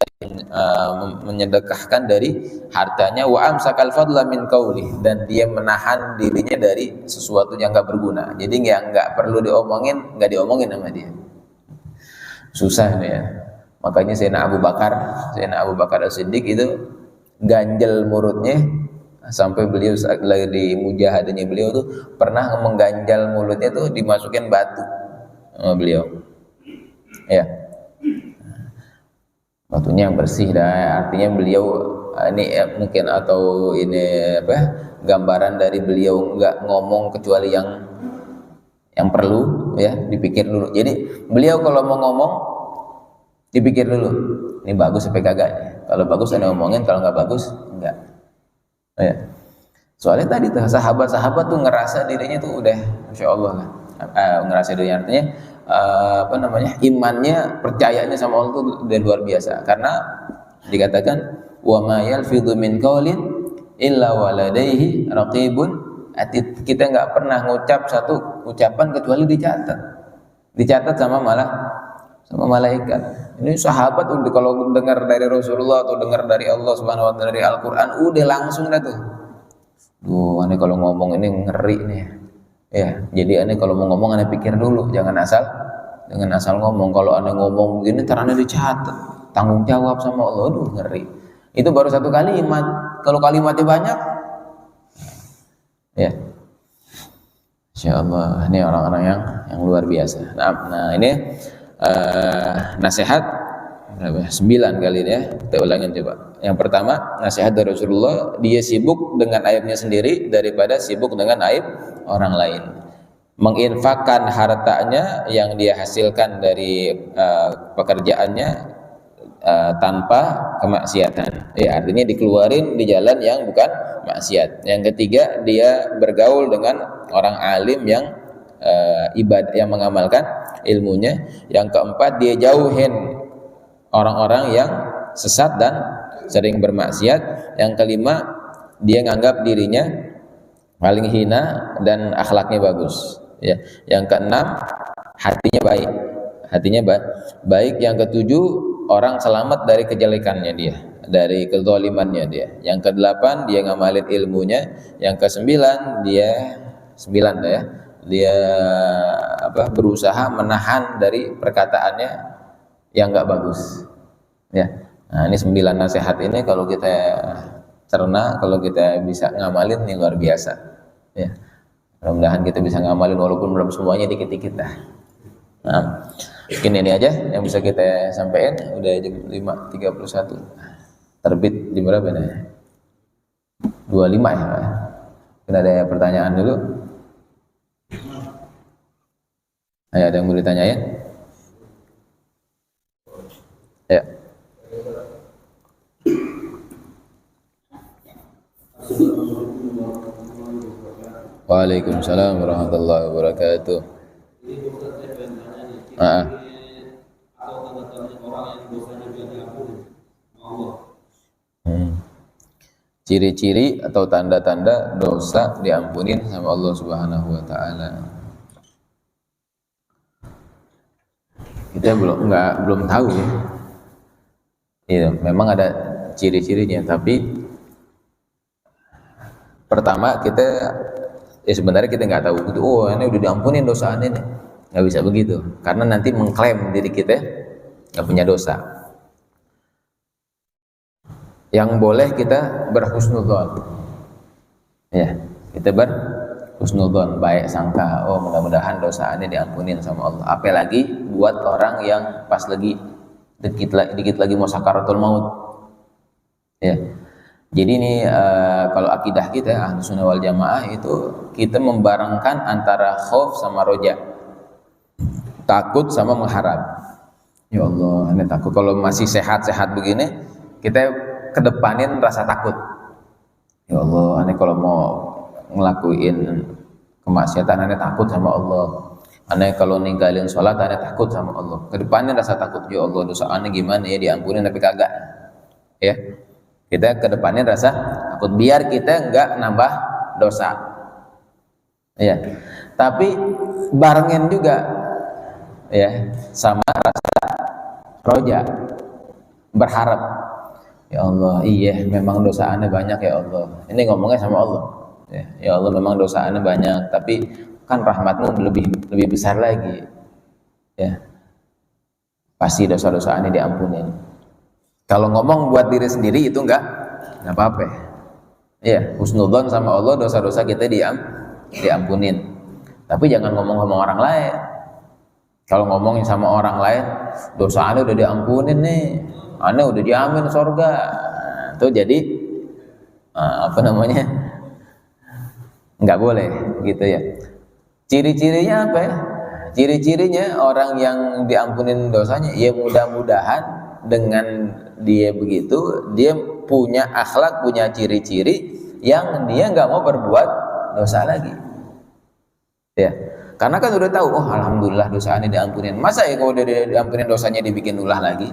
menyedekahkan dari hartanya. Wa amsakal fadla min qauli, dan dia menahan dirinya dari sesuatu yang enggak berguna. Jadi enggak perlu diomongin, enggak diomongin sama dia. Susah nih ya. Makanya Sayyidina Abu Bakar As-Siddiq itu ganjel mulutnya, sampai beliau lagi di mujahadahnya beliau tuh pernah mengganjal mulutnya tuh dimasukin batu sama beliau. Ya. Batunya yang bersih dah, artinya beliau ini mungkin, atau ini gambaran dari beliau nggak ngomong kecuali yang perlu, ya, dipikir dulu. Jadi beliau kalau mau ngomong dipikir dulu, ini bagus apa kagak. Kalau bagus ada ngomongin, kalau nggak bagus enggak. Ya. Soalnya tadi tuh sahabat-sahabat tuh ngerasa dirinya tuh udah masya Allah lah, ngerasa dirinya, artinya imannya, percayanya sama Allah tuh udah luar biasa. Karena dikatakan wa ma yalfidhu min qaulin illa waladaihi raqibun atid. Kita nggak pernah ngucap satu ucapan kecuali dicatat sama malaikat. Ini sahabat udah kalau dengar dari Rasulullah atau dengar dari Allah Subhanahu wa taala, dari Al-Qur'an, udah langsung dah tuh. Duh, ini kalau ngomong ini ngeri nih. Ya, jadi aneh kalau mau ngomong aneh pikir dulu, jangan asal ngomong. Kalau aneh ngomong begini ntar aneh dicatat, tanggung jawab sama Allah. Aduh, ngeri. Itu baru satu kalimat. Kalau kalimatnya banyak, ya. Insyaallah ini orang-orang yang luar biasa. Nah ini nasihat berapa? 9 kali ini ya. Kita ulangin coba. Yang pertama, nasihat dari Rasulullah, dia sibuk dengan aibnya sendiri daripada sibuk dengan aib orang lain. Menginfakkan hartanya yang dia hasilkan dari pekerjaannya tanpa kemaksiatan. Ya, artinya dikeluarin di jalan yang bukan maksiat. Yang ketiga, dia bergaul dengan orang alim yang ibadah, yang mengamalkan ilmunya. Yang keempat, dia jauhin orang-orang yang sesat dan sering bermaksiat. Yang kelima, dia nganggap dirinya paling hina dan akhlaknya bagus. Ya. Yang keenam, hatinya baik. Baik. Yang ketujuh, orang selamat dari kejelekannya dia, dari kezalimannya dia. Yang kedelapan, dia ngamalin ilmunya. Yang kesembilan, dia berusaha menahan dari perkataannya yang enggak bagus. Ya. Nah, ini 9 nasihat ini kalau kita cerna, kalau kita bisa ngamalin, ini luar biasa. Ya. Mudah-mudahan kita bisa ngamalin walaupun belum semuanya, dikit-dikit dah. Nah, mungkin ini aja yang bisa kita sampaikan. Udah jam 5.31. Terbit di berapa nih? 25 ya. Mungkin ada pertanyaan dulu. Ayo, ada yang mau ditanyain? Ya. Waalaikumsalam warahmatullahi wabarakatuh. Ciri-ciri atau tanda-tanda dosa diampunin sama Allah Subhanahu wa taala. Kita belum tahu ya. Iya, memang ada ciri-cirinya, tapi pertama kita sebenarnya kita nggak tahu gitu. Oh, ini udah diampunin dosa ini nih. Nggak bisa begitu, karena nanti mengklaim diri kita nggak punya dosa. Yang boleh kita berhusnudzon, ya, kita berhusnudzon, baik sangka. Oh, mudah-mudahan dosa ini diampunin sama Allah. Apalagi buat orang yang pas lagi dikit lagi mau sakaratul maut, ya. Jadi ini kalau akidah kita Ahlussunnah wal Jamaah itu kita membarengkan antara khauf sama roja, takut sama mengharap. Ya Allah, ini takut. Kalau masih sehat-sehat begini, kita kedepanin rasa takut. Ya Allah, ini kalau mau ngelakuin kemaksiatan, ini takut sama Allah. Ini kalau ninggalin sholat, ini takut sama Allah. Kedepanin rasa takut. Ya Allah, dosa ini gimana ya, diampunin tapi kagak. Ya, kita kedepanin rasa takut biar kita nggak nambah dosa. Ya, tapi barengin juga ya sama rasa roja, berharap. Ya Allah, iya memang dosa ane banyak ya Allah. Ini ngomongnya sama Allah. Ya Allah, memang dosa ane banyak, tapi kan rahmatmu lebih besar lagi. Ya, pasti dosa-dosa ane diampunin. Kalau ngomong buat diri sendiri itu enggak apa-apa. Ya, husnudzon sama Allah, dosa-dosa kita diampunin. Tapi jangan ngomong sama orang lain. Kalau ngomongin sama orang lain, dosa ane udah diampunin nih, ane udah diamin surga. Itu jadi nggak boleh gitu ya. Ciri-cirinya apa ya? Ciri-cirinya orang yang diampunin dosanya, ya mudah-mudahan dengan dia begitu, dia punya akhlak, punya ciri-ciri yang dia nggak mau berbuat dosa lagi. Ya, karena kan udah tahu, oh alhamdulillah dosa ini diampunin. Masa ya kalau udah diampunin dosanya dibikin ulah lagi?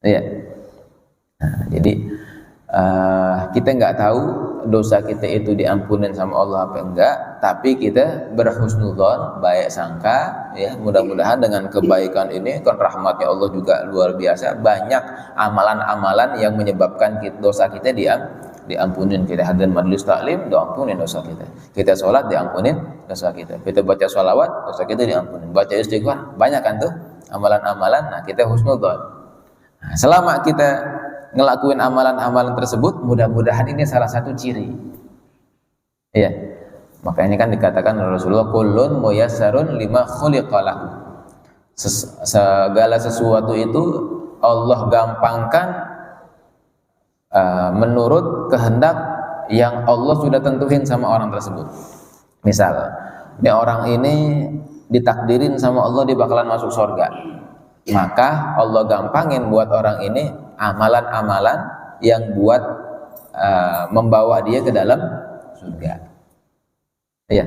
Ya. Nah, jadi kita nggak tahu dosa kita itu diampunin sama Allah apa enggak, tapi kita berhusnudzon, baik sangka, ya mudah-mudahan dengan kebaikan ini kan rahmatnya Allah juga luar biasa, banyak amalan-amalan yang menyebabkan dosa kita diampunin. Kita hadir majelis taklim, diampunin dosa kita. Kita sholat, diampunin dosa kita. Kita baca sholawat, dosa kita diampunin. Baca istighfar, banyak kan tuh amalan-amalan. Nah, kita husnudzon. Nah, selama kita ngelakuin amalan-amalan tersebut, mudah-mudahan ini salah satu ciri. Iya. Makanya kan dikatakan Rasulullah, kullun muyassarun lima khuliqalahu. Segala sesuatu itu Allah gampangkan menurut kehendak yang Allah sudah tentuin sama orang tersebut. Misal, ini orang ini ditakdirin sama Allah dia bakalan masuk surga. maka Allah gampangin buat orang ini amalan-amalan yang buat membawa dia ke dalam surga. Iya.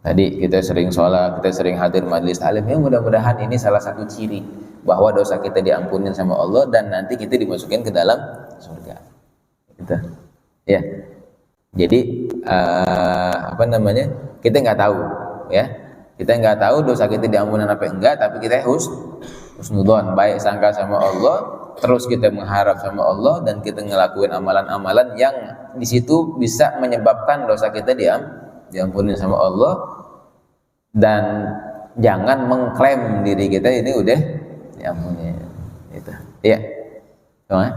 Tadi kita sering sholat, kita sering hadir majelis taklim, ya mudah-mudahan ini salah satu ciri bahwa dosa kita diampunin sama Allah dan nanti kita dimasukin ke dalam surga. Gitu. Ya. Jadi kita nggak tahu, ya. Kita nggak tahu dosa kita diampunin apa enggak, tapi kita husnudzon, baik sangka sama Allah, terus kita mengharap sama Allah dan kita ngelakuin amalan-amalan yang di situ bisa menyebabkan dosa kita diampunin sama Allah, dan jangan mengklaim diri kita ini udah diampuni. Itu. Iya. Nah,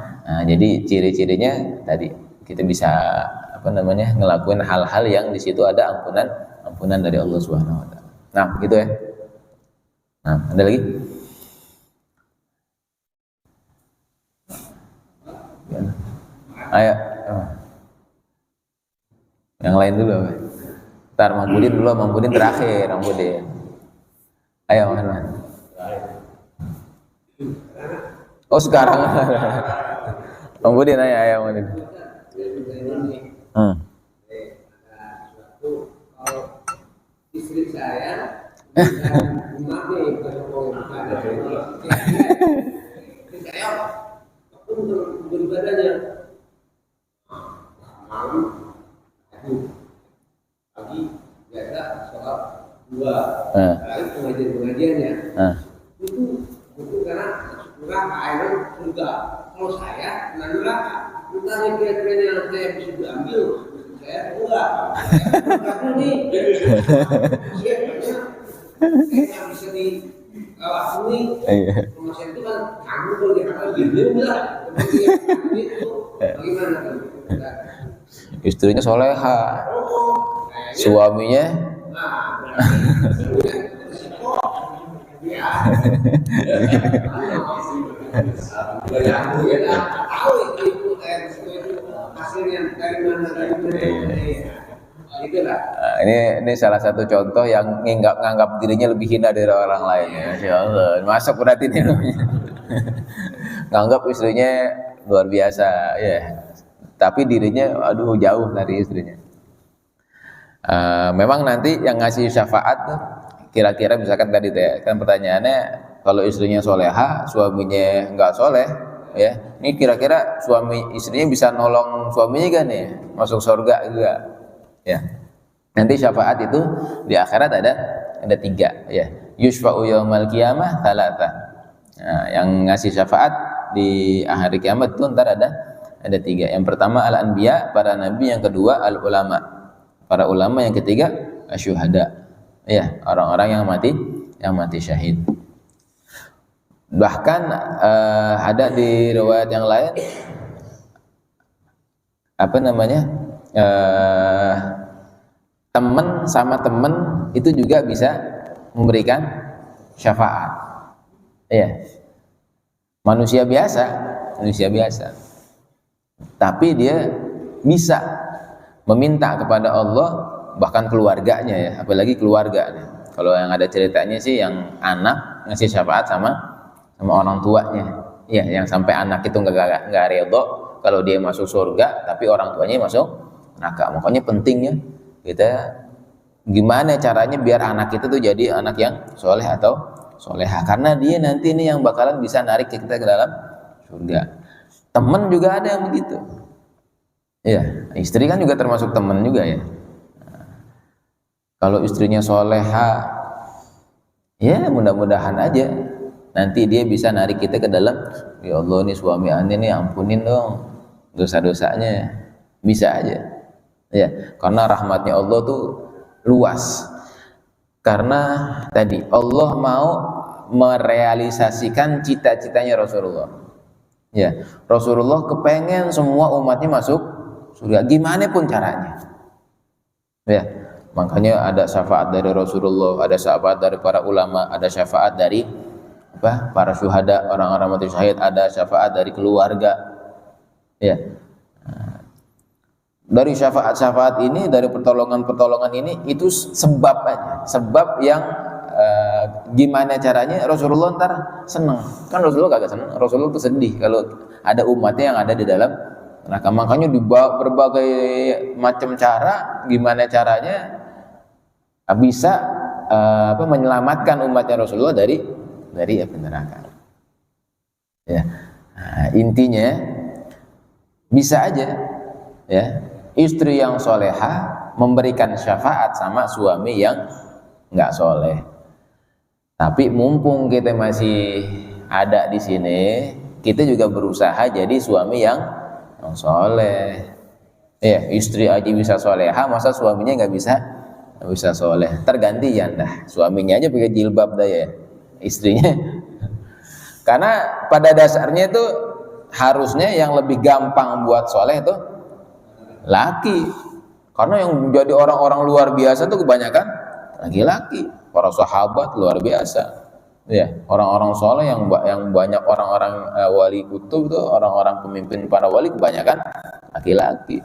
jadi ciri-cirinya tadi kita bisa ngelakuin hal-hal yang di situ ada ampunan dari Allah Subhanahu wa taala. Nah, gitu ya. Nah, ada lagi? Ayo. Yang lain dulu. Ntar Mang Budin dulu, Mang Budin terakhir, Mang Budin. Ayo, mana? Oh, sekarang. Mang Budin, ayo, Mang Budin. Istri saya beribadahnya pagi biasa sholat 2 kali pengajiannya itu karena neraka air surga. Kalau saya kena neraka, entah kira-kira saya bisa diambil, saya enggak. Aku nih, saya bisa diawasi. Rumah saya itu kan kamu kalau dikatakan gini enggak. Bagaimana kan? Istrinya soleha, suaminya ini salah satu contoh yang nganggap dirinya lebih hina dari orang lain. Masya Allah, masuk berarti ini nganggap istrinya luar biasa, ya. Tapi dirinya, aduh, jauh dari istrinya. Memang nanti yang ngasih syafaat tuh, kira-kira misalkan tadi kan pertanyaannya, kalau istrinya soleha, suaminya nggak soleh, ya, ini kira-kira suami istrinya bisa nolong suaminya kan ya, masuk surga juga, ya. Nanti syafaat itu di akhirat ada 3, ya. Yushfa'u yaumal qiyamah thalatha. Nah, yang ngasih syafaat di hari kiamat itu ntar ada 3. Yang pertama al-anbiya, para nabi. Yang kedua al-ulama, para ulama. Yang ketiga asyuhada, ya, orang-orang yang mati syahid. Bahkan ada di riwayat yang lain teman sama teman itu juga bisa memberikan syafaat, ya. Manusia biasa, tapi dia bisa meminta kepada Allah, bahkan keluarganya, ya, apalagi keluarga. Kalau yang ada ceritanya sih yang anak ngasih syafaat sama orang tuanya, ya, yang sampai anak itu nggak redho kalau dia masuk surga, tapi orang tuanya masuk neraka. Makanya pentingnya kita gimana caranya biar anak kita tuh jadi anak yang soleh atau soleha, karena dia nanti ini yang bakalan bisa narik kita ke dalam surga. Temen juga ada yang begitu, ya. Istri kan juga termasuk temen juga, ya. Kalau istrinya soleha, ya mudah-mudahan aja nanti dia bisa narik kita ke dalam, ya Allah nih suami aneh nih ampunin dong dosa-dosanya, bisa aja, ya, karena rahmatnya Allah tuh luas. Karena tadi Allah mau merealisasikan cita-citanya Rasulullah, ya. Rasulullah kepengen semua umatnya masuk surga, gimana pun caranya, ya. Makanya ada syafaat dari Rasulullah, ada syafaat dari para ulama, ada syafaat dari para syuhada, orang-orang mati syahid, ada syafaat dari keluarga, ya. Dari syafaat-syafaat ini, dari pertolongan-pertolongan ini, itu sebab aja, sebab yang gimana caranya Rasulullah ntar seneng. Kan Rasulullah kagak seneng, Rasulullah tuh sedih kalau ada umatnya yang ada di dalam neraka. Makanya di berbagai macam cara, gimana caranya bisa menyelamatkan umatnya Rasulullah dari api neraka. Ya, nah, intinya bisa aja ya istri yang solehah memberikan syafaat sama suami yang nggak soleh. Tapi mumpung kita masih ada di sini, kita juga berusaha jadi suami yang soleh. Ya, istri aja bisa solehah, masa suaminya nggak bisa soleh? Tergantian dah, suaminya aja pakai jilbab dah ya, istrinya. Karena pada dasarnya itu harusnya yang lebih gampang buat soleh itu laki. Karena yang menjadi orang-orang luar biasa itu kebanyakan laki-laki. Para sahabat luar biasa, ya orang-orang soleh yang banyak orang-orang wali kutub tuh, orang-orang pemimpin para wali kebanyakan laki-laki.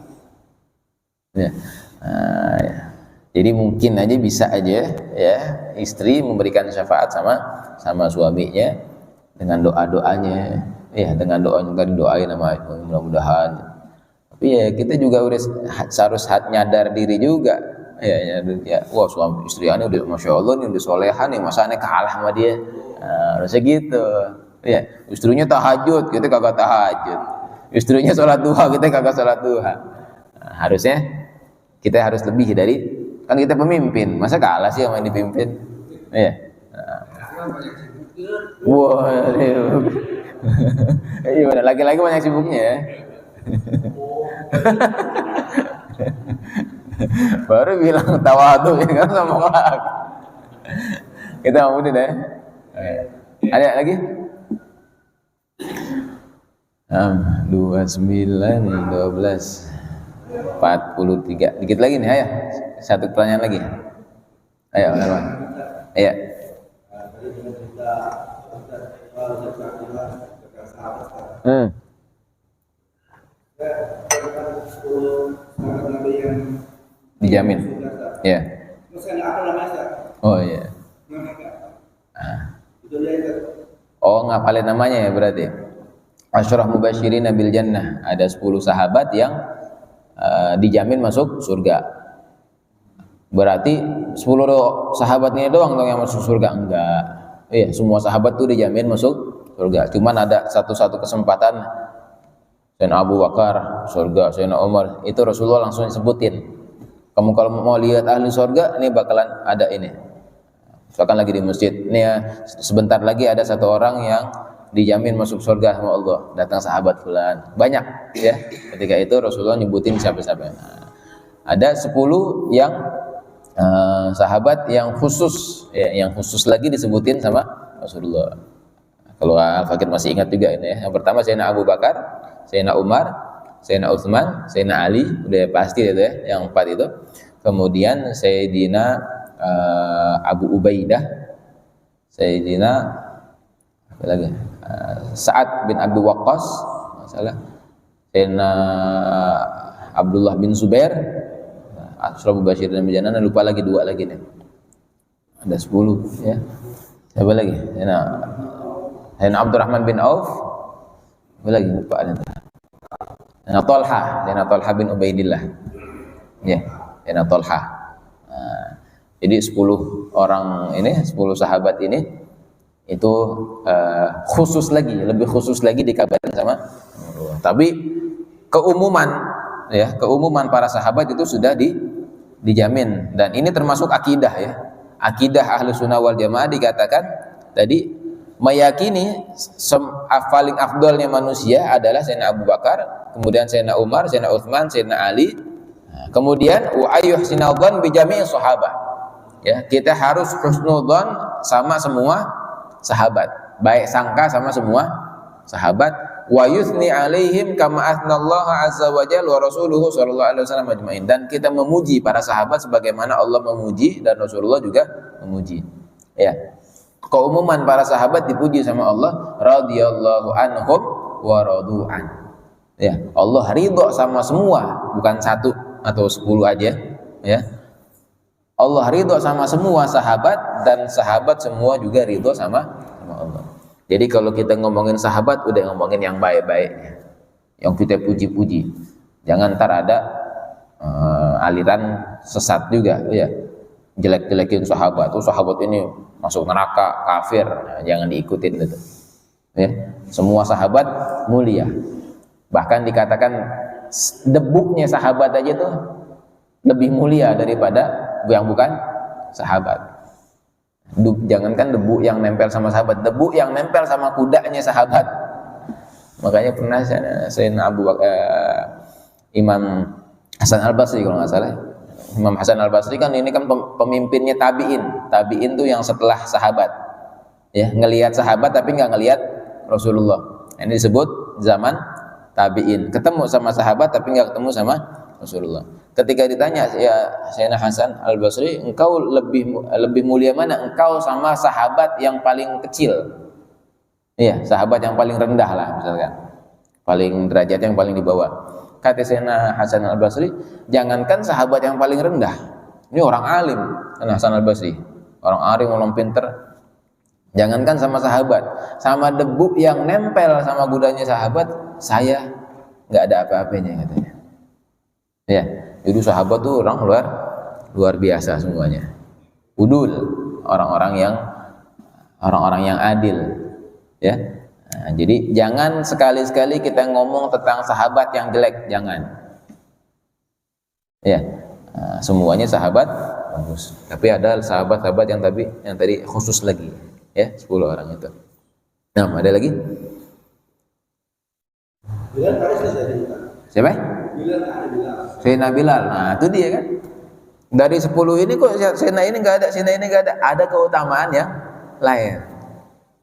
Ya. Nah, ya. Jadi mungkin aja bisa aja ya istri memberikan syafaat sama suaminya dengan doa-doanya, ya dengan doa yang tadi doain sama mudah-mudahan. Tapi ya kita juga harus nyadar diri juga. Ya, wah suami istri aneh udah masya Allah nih udah solehan nih, masa aneh kalah sama dia. Harusnya gitu. Ya, istrinya tahajud, kita kagak tahajud. Istrinya sholat duha, kita kagak sholat duha. Harusnya kita harus lebih dari, kan kita pemimpin, masa kalah sih sama yang dipimpin? Iya. Wah, iya, laki-laki banyak sibuknya ya. Baru bilang tawadu ya kan sama orang. Kita ngomongin deh. Ada lagi? 29, 12, 43. Dikit lagi nih, ayo. Satu pertanyaan lagi. Ayo, Ayo. Dijamin. Ya. Oh iya. Oh, ngapalin namanya ya berarti. Asyarah mubasyirin bil jannah. Ada 10 sahabat yang dijamin masuk surga. Berarti 10 sahabatnya doang dong yang masuk surga? Enggak. Iya, semua sahabat tuh dijamin masuk surga. Cuman ada satu kesempatan Sayyidina Abu Bakar surga, Sayyidina Umar, itu Rasulullah langsung sebutin. Kamu kalau mau lihat ahli surga, ini bakalan ada ini. Misalkan lagi di masjid, ini ya, sebentar lagi ada satu orang yang dijamin masuk surga sama Allah. Datang sahabat fulan. Banyak ya. Ketika itu Rasulullah nyebutin siapa-siapa. Nah, ada 10 yang sahabat yang khusus ya, yang khusus lagi disebutin sama Rasulullah. Kalau Al-Fakir masih ingat juga ini ya. Yang pertama Sayyidina Abu Bakar, Sayyidina Umar, Sayyidina Utsman, Sayyidina Ali, udah pasti itu ya, yang 4 itu. Kemudian Sayyidina Abu Ubaidah, Sayyidina apa lagi? Sa'ad bin Abi Waqqas, masalah. Sayyidina Abdullah bin Zubair, Asyarah mubasyirin bil jannah, lupa lagi 2 lagi nih. Ada 10 ya. Siapa lagi? Sayyidina Abdurrahman bin Auf. Apa lagi lupa ada. Sayyidina Talha bin Ubaidillah. Ya, Sayyidina Talha. Nah, jadi 10 orang ini, 10 sahabat ini itu khusus lagi, lebih khusus lagi dikabarin sama Allah. Tapi keumuman ya, keumuman para sahabat itu sudah dijamin, dan ini termasuk akidah ya. Akidah Ahlus Sunnah wal Jamaah dikatakan tadi meyakini paling afdalnya manusia adalah Sayyidina Abu Bakar, kemudian Sayyidina Umar, Sayyidina Utsman, Sayyidina Ali, kemudian wa ayyuhsinadzan bi jami'i sahabah. Ya, kita harus husnudzan sama semua sahabat, baik sangka sama semua sahabat. Wa yuthni alaihim kama athnallahu azza wa jalla wa rasuluhu sallallahu alaihi wasallam ajmain, dan kita memuji para sahabat sebagaimana Allah memuji dan Rasulullah juga memuji. Ya. Keumuman para sahabat dipuji sama Allah, radhiyallahu anhum wa radu'an. Ya, Allah ridho sama semua, bukan 1 atau 10 aja, ya. Allah ridho sama semua sahabat, dan sahabat semua juga ridho sama Allah. Jadi kalau kita ngomongin sahabat, udah ngomongin yang baik-baiknya, yang kita puji-puji. Jangan ntar ada aliran sesat juga, ya, jelek-jelekin sahabat. Tuh sahabat ini masuk neraka, kafir. Nah, jangan diikutin gitu. Ya, semua sahabat mulia. Bahkan dikatakan debuknya sahabat aja tuh lebih mulia daripada yang bukan sahabat. Jangankan debu yang nempel sama sahabat, debu yang nempel sama kudanya sahabat. Makanya pernah Sayyidina Imam Hasan Al-Basri kalau nggak salah. Imam Hasan Al-Basri kan ini kan pemimpinnya tabi'in. Tabi'in tuh yang setelah sahabat. Ya, ngelihat sahabat tapi nggak ngelihat Rasulullah. Ini disebut zaman tabi'in. Ketemu sama sahabat tapi nggak ketemu sama Rasulullah. Ketika ditanya, ya Sayyidina Hasan Al-Basri, engkau lebih mulia mana? Engkau sama sahabat yang paling kecil. Iya, sahabat yang paling rendah lah misalkan. Paling derajat yang paling di bawah. Kata Sayyidina Hasan Al-Basri, jangankan sahabat yang paling rendah. Ini orang alim, Hasan Al-Basri. Orang alim, orang pinter. Jangankan sama sahabat, sama debu yang nempel sama gudanya sahabat, saya nggak ada apa-apanya katanya. Ya, jadi sahabat tuh orang luar biasa semuanya. Udul, orang-orang yang adil, ya. Nah, jadi jangan sekali-sekali kita ngomong tentang sahabat yang jelek, jangan. Ya, nah, semuanya sahabat bagus. Tapi ada sahabat-sahabat yang tadi khusus lagi, ya, 10 orang itu. Nah, ada lagi? Siapa? Sayyidina Bilal. Nah, itu dia kan. Dari 10 ini kok Sayyidina ini enggak ada, Sayyidina ini enggak ada. Ada keutamaan yang lain.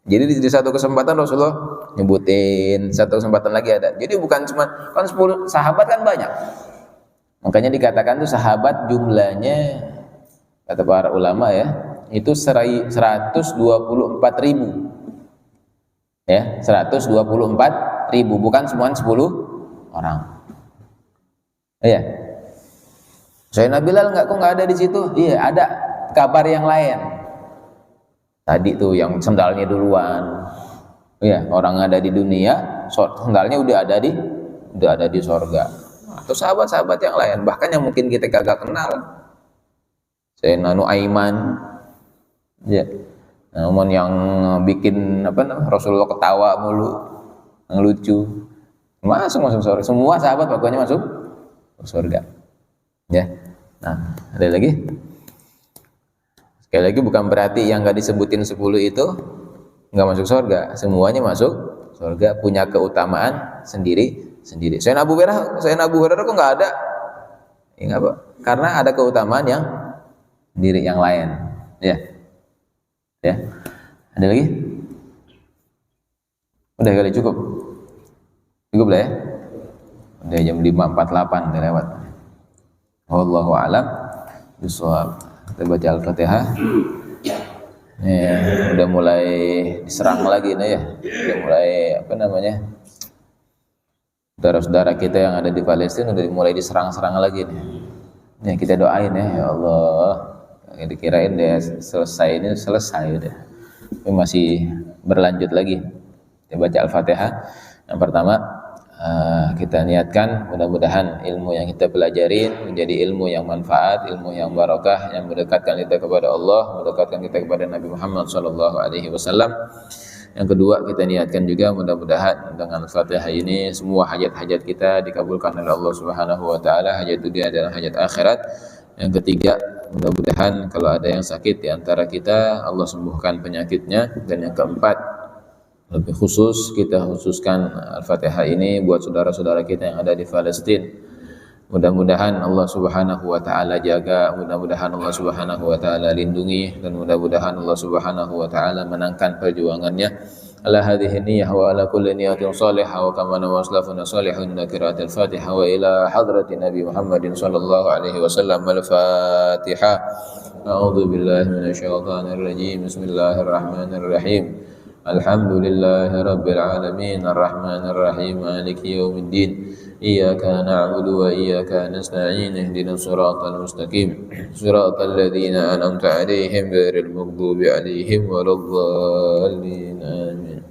Jadi di satu kesempatan Rasulullah nyebutin, satu kesempatan lagi ada. Jadi bukan cuma kan 10 sahabat kan banyak. Makanya dikatakan tuh sahabat jumlahnya kata para ulama ya, itu 124.000. Ya, 124.000, bukan semua 10 orang. Iya. Sayyidina Bilal kok nggak ada di situ? Iya, ada kabar yang lain. Tadi tuh yang sendalnya duluan. Iya, orang ada di dunia, sendalnya udah ada di sorga. Atau sahabat-sahabat yang lain, bahkan yang mungkin kita kagak kenal. Sayyidina Nuaiman. Ya. Namun yang bikin Rasulullah ketawa mulu, yang lucu. Masuk surga. Semua sahabat pokoknya masuk surga. Ya. Nah, ada lagi? Sekali lagi bukan berarti yang enggak disebutin 10 itu enggak masuk surga. Semuanya masuk surga, punya keutamaan sendiri. Sayyidina Abu Hurairah kok enggak ada? Ya enggak, Pak. Karena ada keutamaan yang sendiri yang lain. Ya. Ya. Ada lagi? Udah kali cukup. Cukup lah ya. Udah jam 5.48 udah lewat. Wallahu a'lam bishawab. Kita baca Al-Fatihah. Ya, udah mulai diserang lagi nih ya. Udah mulai saudara-saudara kita yang ada di Palestina udah mulai diserang-serang lagi nih. Ya, kita doain ya Allah. Dikirain deh selesai udah. Tapi masih berlanjut lagi. Kita baca Al-Fatihah. Yang pertama, kita niatkan mudah-mudahan ilmu yang kita pelajarin menjadi ilmu yang manfaat, ilmu yang barakah, yang mendekatkan kita kepada Allah, mendekatkan kita kepada Nabi Muhammad SAW. Yang kedua, kita niatkan juga mudah-mudahan dengan Fatihah ini semua hajat-hajat kita dikabulkan oleh Allah Subhanahu wa taala, hajat dunia dan hajat akhirat. Yang ketiga, mudah-mudahan kalau ada yang sakit di antara kita, Allah sembuhkan penyakitnya. Dan yang keempat, lebih khusus kita khususkan Al-Fatihah ini buat saudara-saudara kita yang ada di Palestina. Mudah-mudahan Allah Subhanahu wa taala jaga, mudah-mudahan Allah Subhanahu wa taala lindungi, dan mudah-mudahan Allah Subhanahu wa taala menangkan perjuangannya. Ala hadhihi niyyah wa ala kulli niyatin salihah wa kama waslafuna salihun qiraatul Fatihah wa ila hadratin Nabi Muhammadin sallallahu alaihi wasallam. Al-Fatihah. A'udzu billahi minasyaitonir rajim. Bismillahirrahmanirrahim. Alhamdulillahi rabbil alamin arrahmanir rahim maliki yaumiddin إياك نعبد وإياك نستعين اهدنا الصراط المستقيم صراط الذين أنعمت عليهم غير المغضوب عليهم ولا الضالين آمين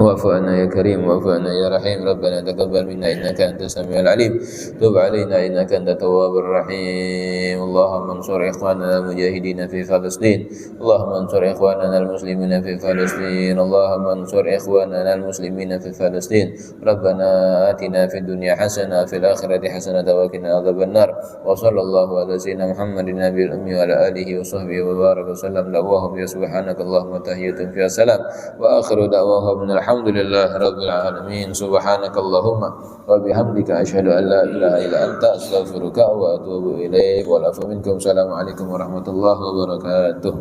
واعف عنا يا كريم واعف عنا يا رحيم ربنا تقبل منا إنك أنت السميع العليم تب علينا إنك أنت التواب الرحيم اللهم انصر إخواننا المجاهدين في فلسطين اللهم انصر إخواننا المسلمين في فلسطين اللهم انصر إخواننا المسلمين في فلسطين ربنا آتنا في الدنيا حسنة في الآخرة حسنة وقنا عذاب النار وصلى الله على سيدنا محمد النبي الأمي وعلى آله وصحبه وبارك وسلم دعواهم سبحانك اللهم تحية فيها سلام وآخر دعواهم الحمد لله رب العالمين سبحانك اللهم وبحمدك أشهد أن لا إله إلا أنت أستغفرك وأتوب إليك والعفو منكم السلام عليكم ورحمة الله وبركاته